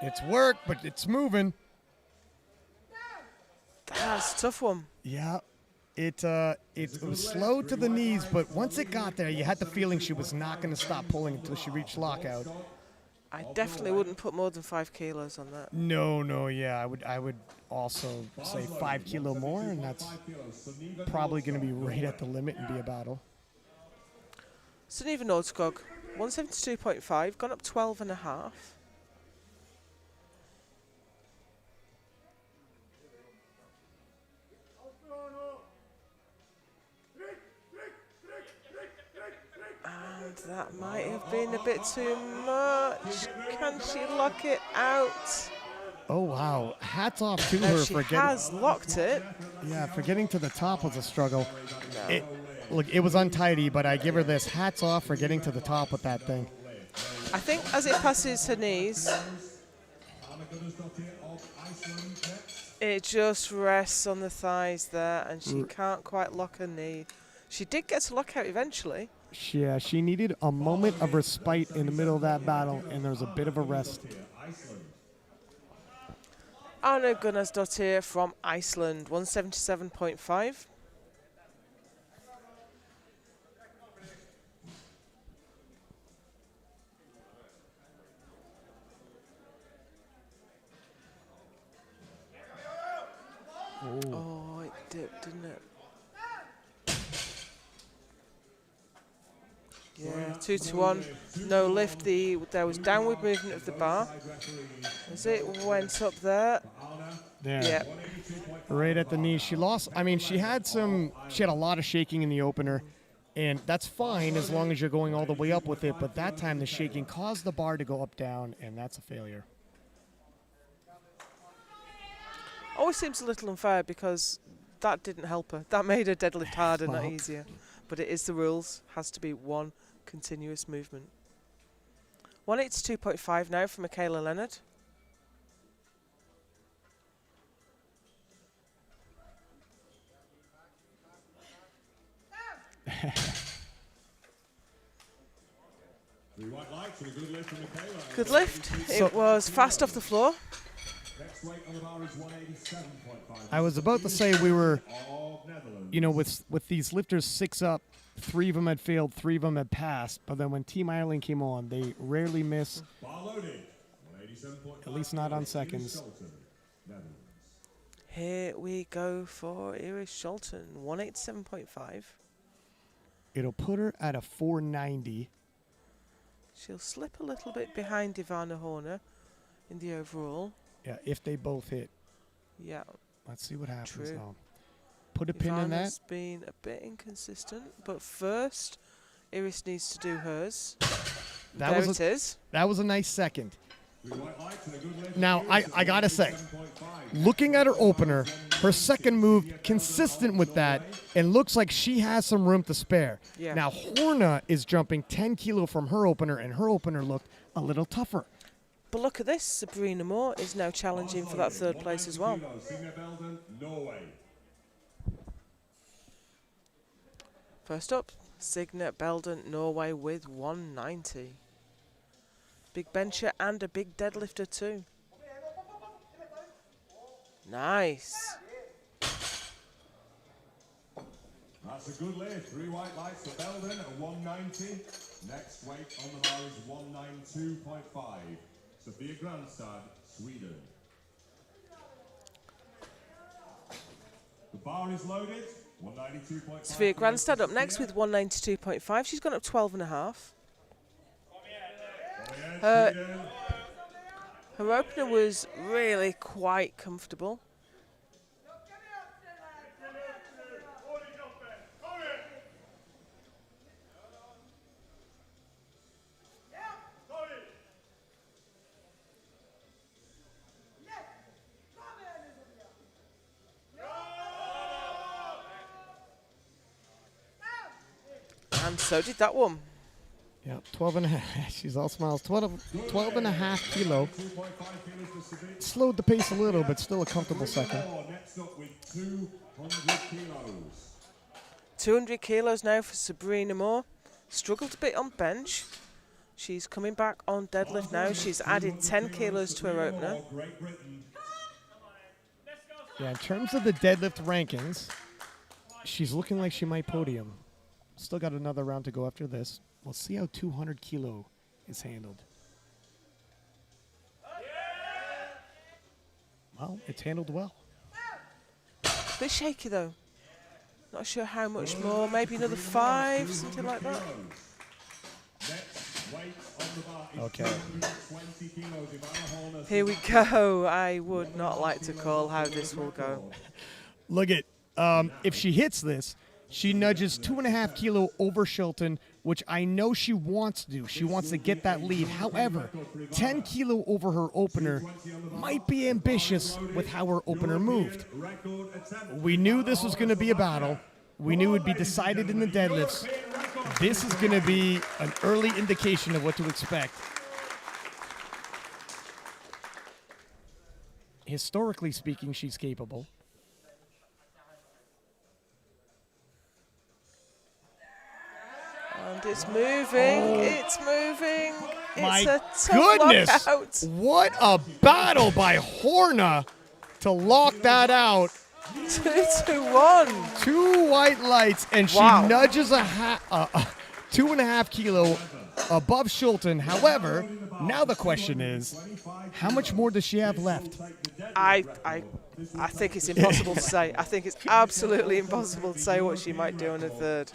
S1: It's work, but it's moving.
S2: That's a tough one.
S1: Yeah. It was slow to the knees, but once it got there, you had the feeling she was not going to stop pulling until she reached lockout.
S2: I definitely wouldn't put more than 5 kilos on that.
S1: No, yeah, I would also say 5 kilo more, and that's probably going to be right at the limit and be a battle.
S2: Sunniva Nordskog, 172.5, gone up 12.5. And that might have been a bit too much. Can she lock it out?
S1: Oh, wow. Hats off to
S2: No,
S1: her
S2: she
S1: for getting...
S2: has locked it.
S1: Yeah, for getting to the top was a struggle. Look, it was untidy, but I give her this. Hats off for getting to the top with that thing.
S2: I think as it passes her knees, it just rests on the thighs there, and she can't quite lock her knee. She did get to lock out eventually.
S1: Yeah, she needed a moment of respite in the middle of that battle, and there was a bit of a rest.
S2: Arno Gunnarsdottir from Iceland, 177.5. Oh, it dipped, didn't it? Yeah, 2 to 1. No lift. There was downward movement of the bar as it went up there.
S1: There.
S2: Yeah.
S1: Right at the knee. She lost. I mean, she had a lot of shaking in the opener, and that's fine as long as you're going all the way up with it. But that time the shaking caused the bar to go up down, and that's a failure.
S2: Always seems a little unfair because that didn't help her. That made her deadlift harder, not easier. But it is the rules. Has to be one continuous movement. 182.5 now for Michaela Leonard. Good lift. It was fast off the floor.
S1: I was about to say we were, with these lifters 6 up, 3 of them had failed, 3 of them had passed. But then when Team Ireland came on, they rarely miss, at least not on seconds.
S2: Here we go for Iris Scholten, 187.5.
S1: It'll put her at a 490.
S2: She'll slip a little bit behind Ivana Horner in the overall.
S1: Yeah, if they both hit.
S2: Yeah.
S1: Let's see what happens
S2: True.
S1: now. Put a pin in that.
S2: Ivana's been a bit inconsistent, but first, Iris needs to do hers. There it is.
S1: That was a nice second. Now, I gotta say, looking at her opener, her second move consistent with that, and looks like she has some room to spare.
S2: Yeah.
S1: Now, Horna is jumping 10 kilo from her opener, and her opener looked a little tougher.
S2: But look at this, Sabrina Moore is now challenging for that third place as well. First up, Signe Belden, Norway with 190. Big bencher and a big deadlifter too. Nice.
S3: That's a good lift. 3 white lights for Belden at 190. Next weight on the bar is 192.5. Sophia Grandstad, Sweden. The bar is loaded. 192.5.
S2: Sophia Grandstad up next with 192.5. She's gone up 12.5. Her opener was really quite comfortable. And so did that one.
S1: Yeah, 12 and a half. She's all smiles. 12 and a half kilo. Slowed the pace a little, but still a comfortable second.
S3: Next up with 200 kilos.
S2: 200 kilos now for Sabrina Moore. Struggled a bit on bench. She's coming back on deadlift now. She's added 10 kilos to her opener.
S1: Yeah, in terms of the deadlift rankings, She's looking like she might podium. Still got another round to go after this. We'll see how 200 kilo is handled. Well, it's handled well.
S2: Bit shaky though. Not sure how much more. Maybe another 5, something like that.
S1: Okay.
S2: Here we go. I would not like to call how this will go.
S1: Look at, if she hits this, she nudges 2.5 kilo over Shilton, which I know she wants to do. She wants to get that lead. However, 10 kilo over her opener might be ambitious with how her opener moved. We knew this was going to be a battle. We knew it would be decided in the deadlifts. This is going to be an early indication of what to expect. Historically speaking, she's capable.
S2: And it's moving. It's moving.
S1: My
S2: It's a tough
S1: goodness!
S2: lockout.
S1: What a battle by Horna to lock that out.
S2: 2-1.
S1: 2 white lights, and she
S2: Wow.
S1: nudges a 2.5 kilo above Shilton. However, now the question is, how much more does she have left?
S2: I think it's impossible to say. I think it's absolutely impossible to say what she might do in a third.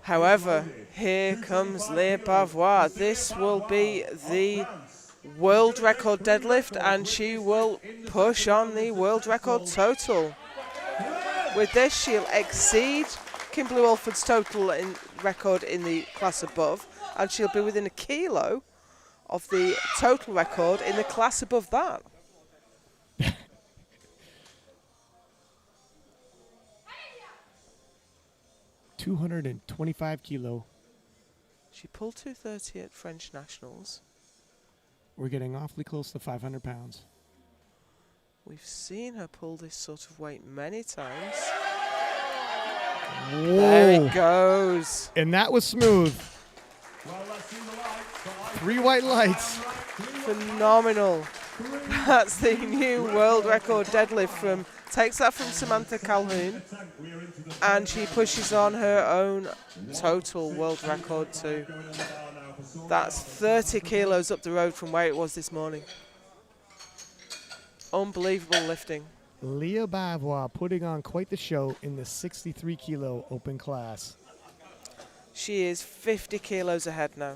S2: However, here comes Leah Bavois. This will be the world record deadlift, and she will push on the world record total. With this, she'll exceed Kimberly Walford's total record in the class above, and she'll be within a kilo of the total record in the class above that.
S1: 225 kilo.
S2: She pulled 230 at French Nationals.
S1: We're getting awfully close to 500 pounds.
S2: We've seen her pull this sort of weight many times.
S1: Whoa.
S2: There it goes.
S1: And that was smooth. 3 white lights.
S2: Phenomenal. That's the new world record deadlift from, takes that from Samantha Calhoun, and she pushes on her own total world record too. That's 30 kilos up the road from where it was this morning. Unbelievable lifting.
S1: Leah Bavois putting on quite the show in the 63 kilo open class.
S2: She is 50 kilos ahead now.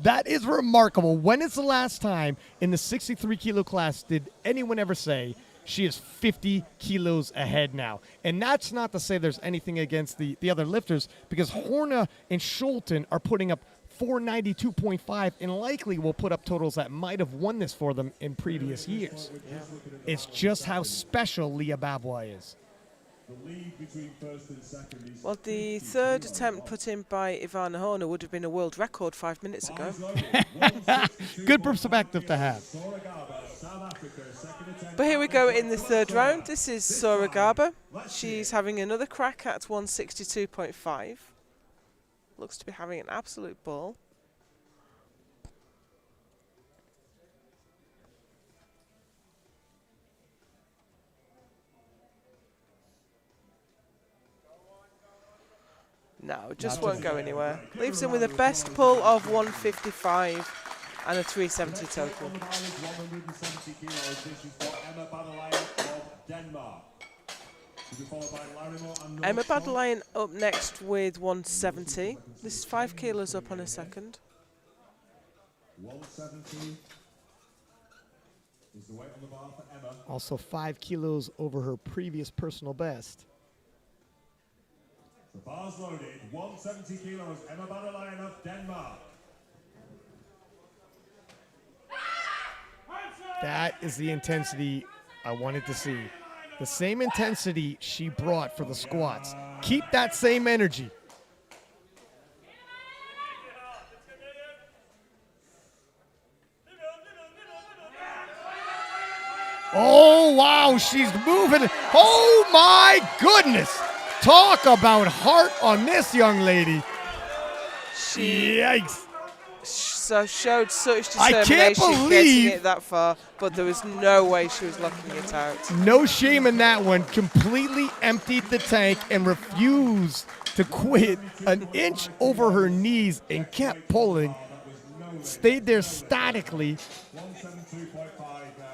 S1: That is remarkable. When is the last time in the 63 kilo class did anyone ever say she is 50 kilos ahead now? And that's not to say there's anything against the other lifters, because Horna and Shilton are putting up 492.5 and likely will put up totals that might have won this for them in previous years.
S2: Yeah.
S1: It's just how special Leah Bavois is.
S2: Well, the third attempt put in by Ivana Horner would have been a world record 5 minutes ago.
S1: Good perspective to have.
S2: But here we go in the third round. This is Sora Garber. She's having another crack at 162.5. Looks to be having an absolute ball. No, just won't go anywhere. Leaves him with a best pull of 155 and a 370 total. Emma Badelaine up next with 170. This is 5 kilos up on a second.
S3: 170 is the weight on the bar for Emma.
S1: Also 5 kilos over her previous personal best.
S3: The bar's loaded. 170 kilos. Emma Badelaine of Denmark.
S1: That is the intensity I wanted to see. The same intensity she brought for the squats. Keep that same energy. Oh, wow, she's moving. Oh, my goodness. Talk about heart on this young lady. Yikes.
S2: showed such
S1: I can't
S2: determination getting
S1: believe-
S2: it that far, but there was no way she was locking it out.
S1: No shame in that one. Completely emptied the tank and refused to quit an inch over her knees and kept pulling. Stayed there statically.
S3: 172.5 now.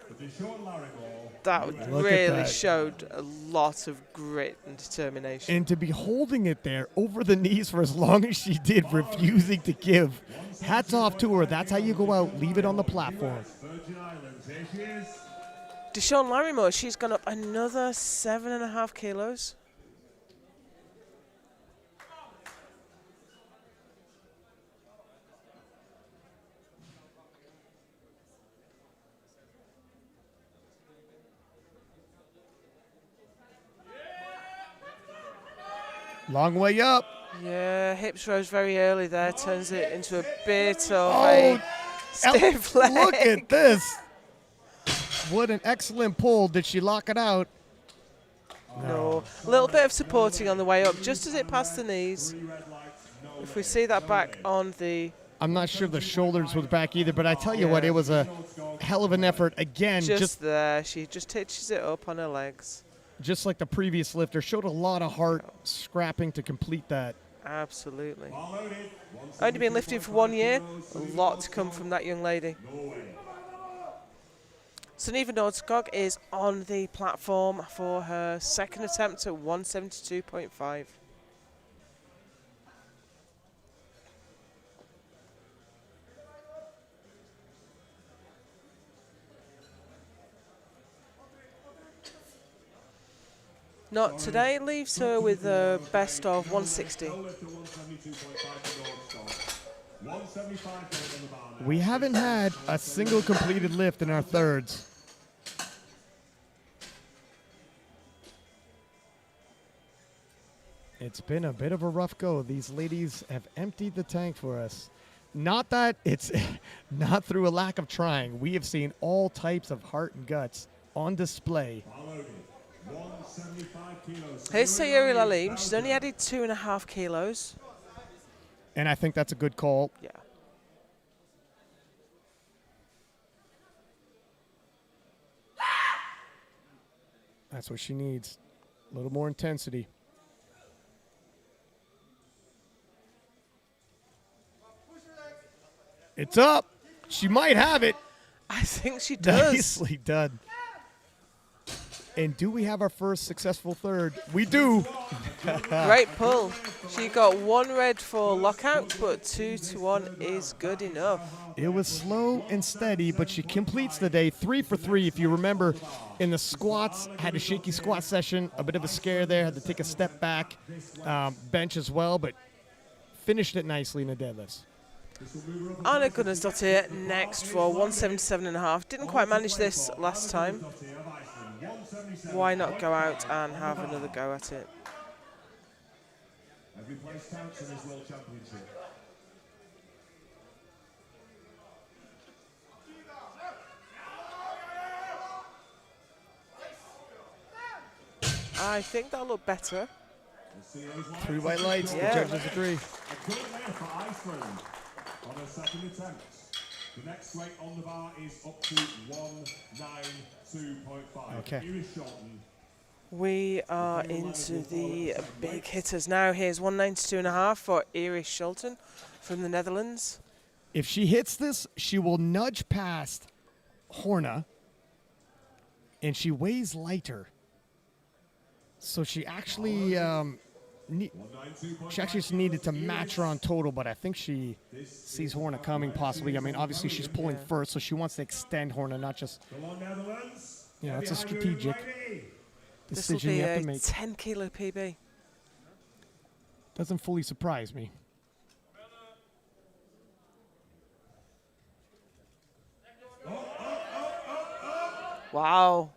S3: For Deshaun Larimore.
S2: That
S1: Look at
S2: really
S1: that.
S2: showed a lot of grit and determination.
S1: And to be holding it there over the knees for as long as she did, refusing to give. Hats off to her. That's how you go out. Leave it on the platform.
S3: Virgin Islands, here she is.
S2: Deshaun Larimore, she's gone up another 7.5 kilos.
S1: Long way up.
S2: Yeah, hips rose very early there, turns it into a bit of
S1: Oh,
S2: a stiff leg.
S1: Look at this. What an excellent pull. Did she lock it out?
S2: No, a little bit of supporting on the way up, just as it passed the knees. If we see that back on the,
S1: I'm not sure the shoulders was back either, but I tell you what, it was a hell of an effort. Again,
S2: just there, she just hitches it up on her legs.
S1: just like the previous lifter, showed a lot of heart scrapping to complete that.
S2: Absolutely. Only been lifting for 1 year, a lot to come from that young lady. Sunniva Nordskog is on the platform for her second attempt at 172.5. Not today, leaves her with a best of 160.
S1: We haven't had a single completed lift in our thirds. It's been a bit of a rough go. These ladies have emptied the tank for us. Not that it's not through a lack of trying. We have seen all types of heart and guts on display.
S2: Here's Sayuri Lalim. She's only added 2.5 kilos.
S1: And I think that's a good call.
S2: Yeah.
S1: That's what she needs. A little more intensity. It's up. She might have it.
S2: I think she does.
S1: Nicely done. And do we have our first successful third? We do.
S2: Great pull. She got 1 red for lockout, but 2 to 1 is good enough.
S1: It was slow and steady, but she completes the day 3 for 3. If you remember, in the squats, had a shaky squat session, a bit of a scare there, had to take a step back, bench as well, but finished it nicely in the deadlifts.
S2: Anna Gunnarsdottir next for 177.5. Didn't quite manage this last time. Why not go out and have another go at it?
S3: Every place counts in this World Championship.
S2: I think that'll look better.
S1: 3 white lights,
S2: Yeah.
S1: the judges agree.
S3: A good layer for Iceland on her second attempt. The next weight on the bar is up to 192.5.
S1: Okay.
S3: Iris Shorten.
S2: We are into the big hitters now. Here's 192.5 for Iris Schulten from the Netherlands.
S1: If she hits this, she will nudge past Horna, and she weighs lighter. So she actually she actually just needed to match her on total, but I think she sees Horna coming possibly. I mean, obviously she's pulling first, so she wants to extend Horna, not just, you know, it's a strategic
S2: This will
S1: decision
S2: be
S1: you have
S2: a
S1: to make.
S2: 10 kilo PB.
S1: Doesn't fully surprise me.
S2: Wow.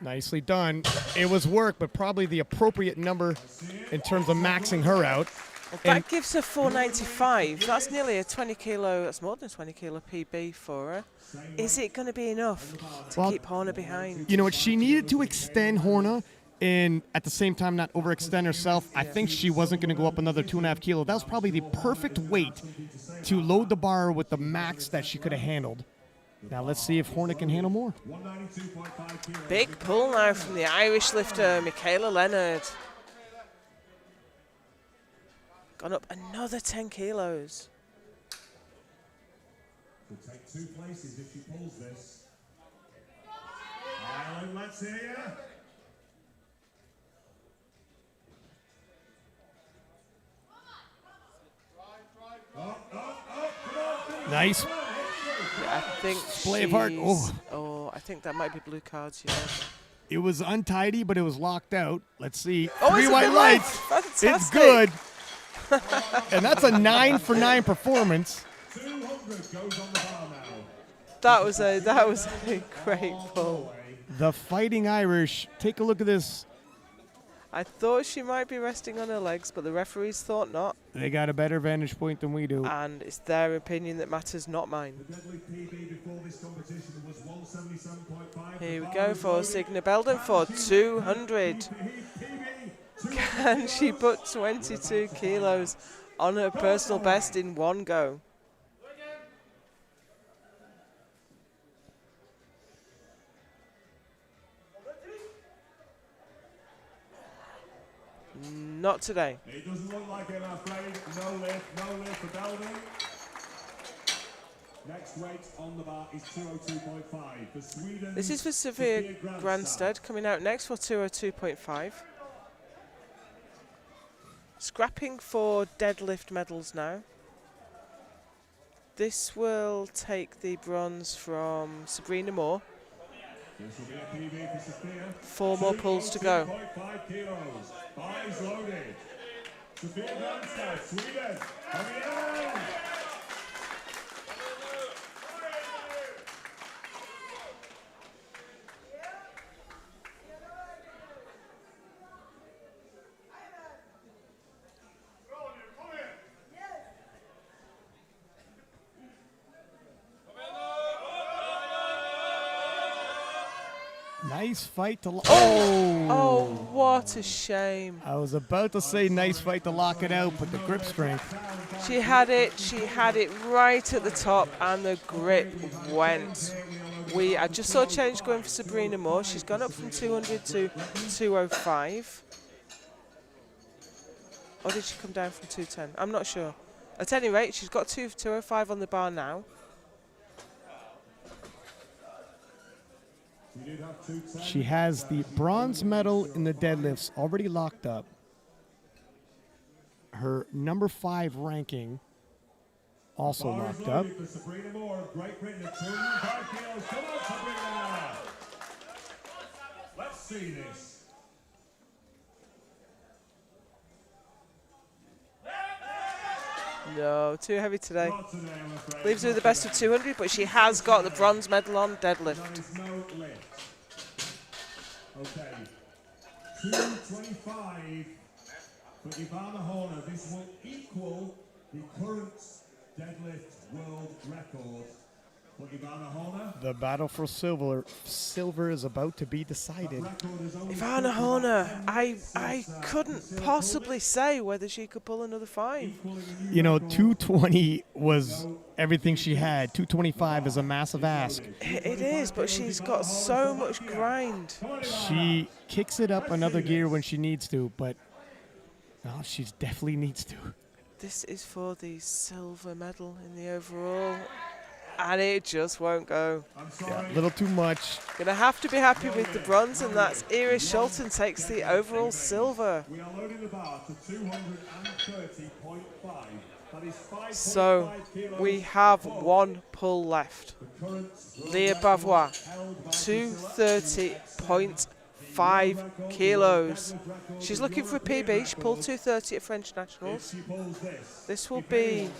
S1: Nicely done. It was work, but probably the appropriate number in terms of maxing her out.
S2: Well,
S1: And-
S2: that gives her 495. That's nearly a 20 kilo, that's more than a 20 kilo PB for her. Is it going to be enough to
S1: Well,
S2: keep Horner behind?
S1: You know what? She needed to extend Horna and at the same time not overextend herself. I think she wasn't going to go up another 2.5 kilos. That was probably the perfect weight to load the bar with the max that she could have handled. Now let's see if Hornet can handle more.
S2: Big pull now from the Irish lifter, Michaela Leonard. Gone up another 10 kilos.
S3: Could take 2 places if she pulls this. Ireland, let's hear you.
S1: Nice.
S2: I think
S1: Display of heart.
S2: Oh, I think that might be blue cards, yeah.
S1: It was untidy, but it was locked out. Let's see.
S2: Oh,
S1: 3
S2: it's
S1: white
S2: a good
S1: lights.
S2: Fantastic.
S1: It's good. And that's a 9 for 9 performance.
S3: 200 goes on the bar now.
S2: That was a great pull.
S1: The Fighting Irish. Take a look at this.
S2: I thought she might be resting on her legs, but the referees thought not.
S1: They got a better vantage point than we do.
S2: And it's their opinion that matters, not mine.
S3: The Deadlift PB before this competition was 177.5.
S2: Here we go for Signa Belden for 200. Can she put 22 kilos on her personal best in one go? Not today.
S3: It doesn't look like it, I'm afraid. No lift for Belden. Next weight on the bar is 202.5 for Sweden.
S2: This is for Sophia Granstead coming out next for 202.5. Scrapping for deadlift medals now. This will take the bronze from Sabrina Moore.
S3: This will be a PB for Sophia.
S2: 4 more pulls to go.
S3: 202.5 kilos. Bar is loaded. Sophia Granstead, Sweden. Coming in.
S1: Nice fight to
S2: Oh, what a shame.
S1: I was about to say nice fight to lock it out, but the grip strength.
S2: She had it right at the top and the grip went. I just saw a change going for Sabrina Moore. She's gone up from 200 to 205. Or did she come down from 210? I'm not sure. At any rate, she's got 205 on the bar now.
S1: She has the bronze medal in the deadlifts already locked up. Her number 5 ranking also locked up.
S3: Sabrina Moore of Great Britain at 205 kilos. Come on, Sabrina. Let's see this.
S2: No, too heavy today.
S3: Not today, I'm afraid.
S2: Leaves her with the best of 200, but she has got the bronze medal on deadlift.
S3: There is no lift. Okay. 225 for Ivana Horner. This will equal the current deadlift world record for Ivana Horner.
S1: The battle for silver is about to be decided.
S2: Ivana Horner, I couldn't possibly say whether she could pull another 5.
S1: You know, 220 was everything she had. 225 is a massive ask.
S2: It is, but she's got so much grind.
S1: She kicks it up another gear when she needs to, but no, she definitely needs to.
S2: This is for the silver medal in the overall, and it just won't go.
S1: Yeah, a little too much.
S2: Gonna have to be happy with the bronze, and that's Iris Scholten takes the overall silver.
S3: We are loading the bar to 230.5. That is 5.5
S2: So
S3: kilos.
S2: we have 1 pull left. Leah Bavois, 230.5 kilos. She's looking for a PB. She pulled 230 at French Nationals.
S3: She pulls this.
S2: This will be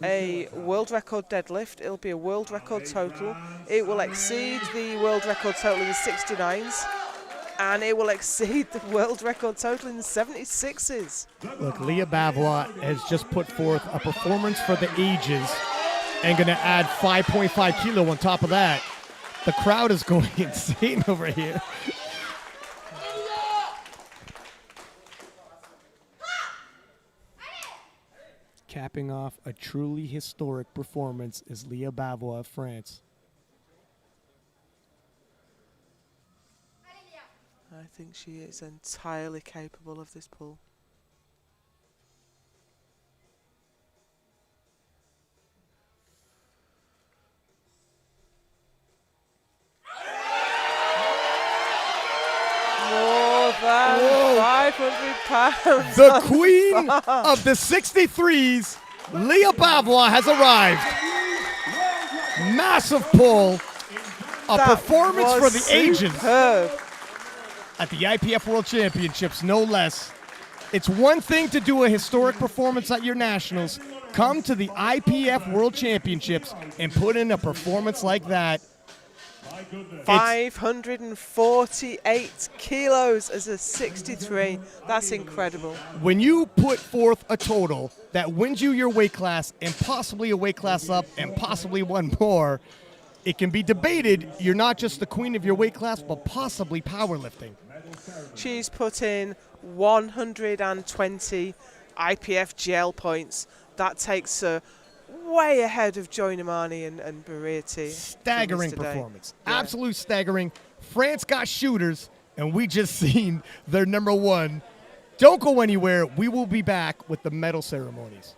S2: a world record deadlift. It'll be a world record total. It will exceed the world record total in the 69s. And it will exceed the world record total in the 76s.
S1: Look, Leah Bavois has just put forth a performance for the ages and going to add 5.5 kilo on top of that. The crowd is going insane over here. Capping off a truly historic performance is Leah Bavois of France.
S2: I think she is entirely capable of this pull. More than
S1: Whoa.
S2: 500 pounds.
S1: The queen of the 63s, Leah Bavois, has arrived. Massive pull. A
S2: That
S1: performance for
S2: was
S1: the ages
S2: superb.
S1: at the IPF World Championships, no less. It's one thing to do a historic performance at your nationals. Come to the IPF World Championships and put in a performance like that.
S2: 548 kilos as a 63. That's incredible.
S1: When you put forth a total that wins you your weight class and possibly a weight class up and possibly one more, it can be debated you're not just the queen of your weight class, but possibly powerlifting.
S2: She's put in 120 IPF GL points. That takes her way ahead of Joy Namani and Barrieti.
S1: Staggering performance. Absolute staggering. France got shooters, and we just seen their number one. Don't go anywhere. We will be back with the medal ceremonies.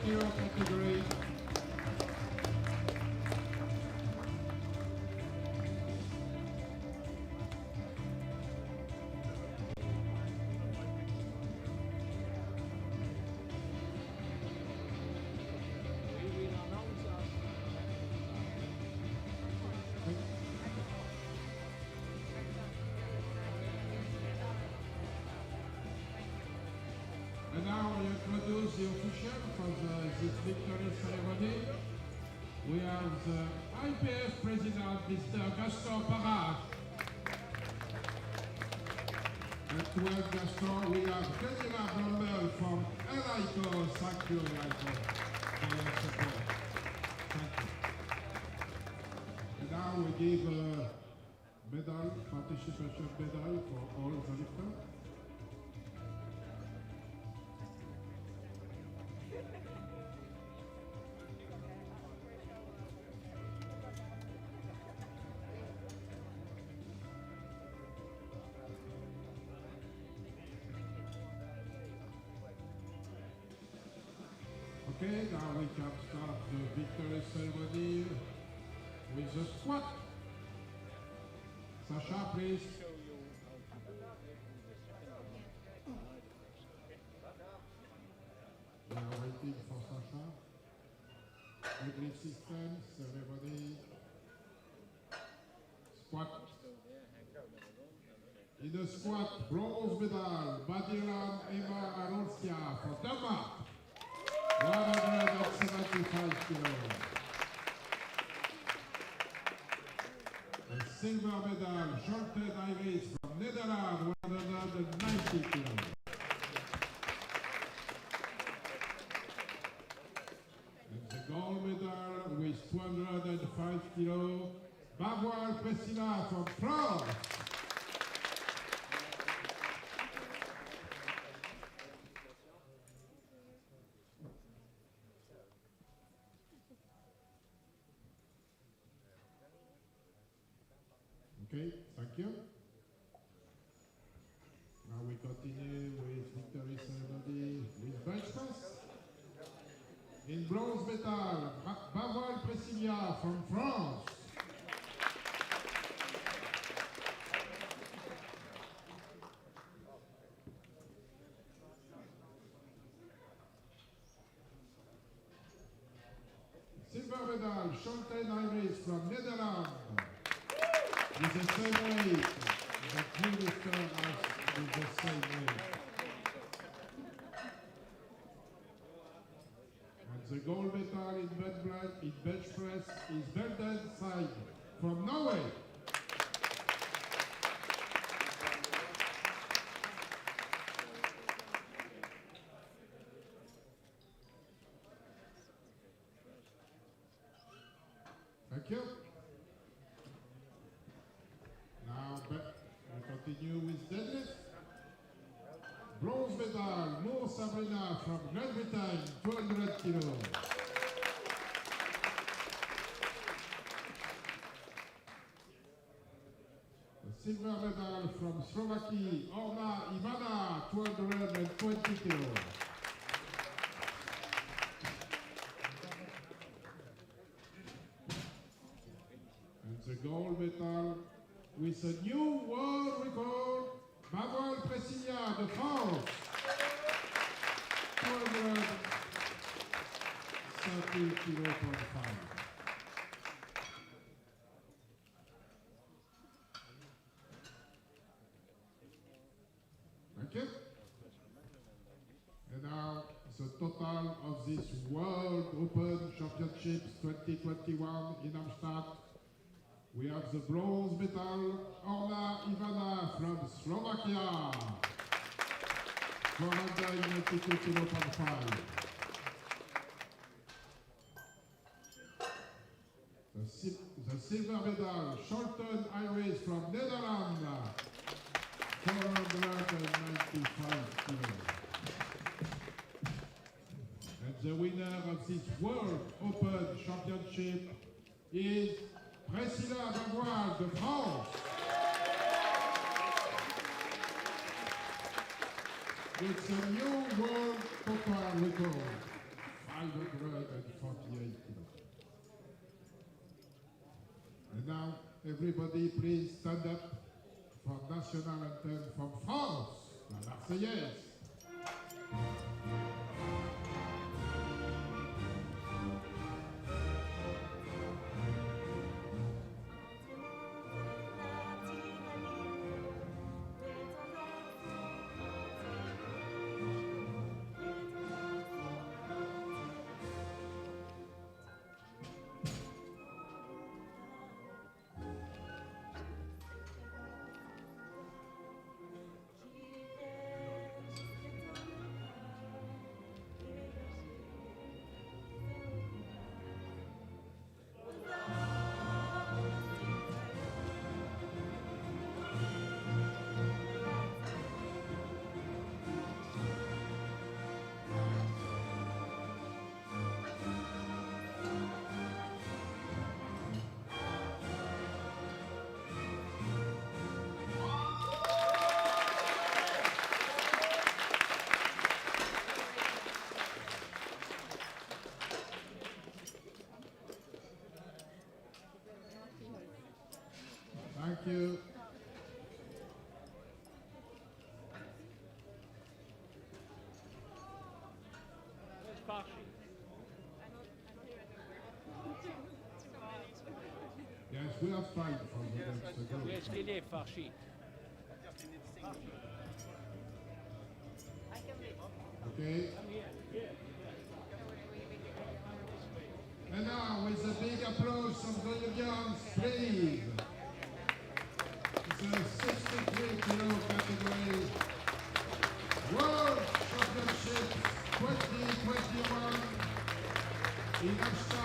S3: kilo category. And now we introduce the official for this victory ceremony. We have the IPF President, Mr. Gaston Parra. And to help Gaston, we have President Bromel from LICO. Thank you, LICO, for your support. Thank you. And now we give a medal, participation medal for all the lifters. Okay, now we can start the victory ceremony with the squat. Sasha, please. We are waiting for Sasha. Deadlift system, ceremony. Squat. In the squat, bronze medal, Badiran Eva Aronskia for Denmark. 175 kilos. A silver medal, Charlotte Iris from Netherlands, 190 kilos. And the gold medal with 205 kilos, Bavois Priscilla from France. Okay, thank you. Now we continue with victory ceremony with bench press. In bronze medal, Bavois Priscilla from France. Silver medal, Chantal Iris from Netherlands. With the same weight, the two lifters with the same weight. And the gold medal in bench press is Belden Side from Norway. Thank you. Now we continue with deadlift. Bronze medal, Moore Sabrina from Great Britain, 200 kilos. The silver medal from Slovakia, Orna Ivana, 220 kilos. And the gold medal with a new world record, Bavois Priscilla de France, 230 kilos. Thank you. And now the total of this World Open Championships 2021 in Amsterdam. We have the bronze medal, Orna Ivana from Slovakia, 492 kilos. The silver medal, Charlton Iris from Netherlands, 495 kilos. And the winner of this World Open Championship is Priscilla Bavois de France. It's a new world total record. 548 kilos. And now, everybody please stand up for national anthem from France, la Marseillaise. Thank you. Yes, we have time for the next group.
S4: Where's Lily Farshi?
S3: Okay. And now, with a big applause from the audience, please. It's a 63 kilo category. World Championship 2021 in Amsterdam.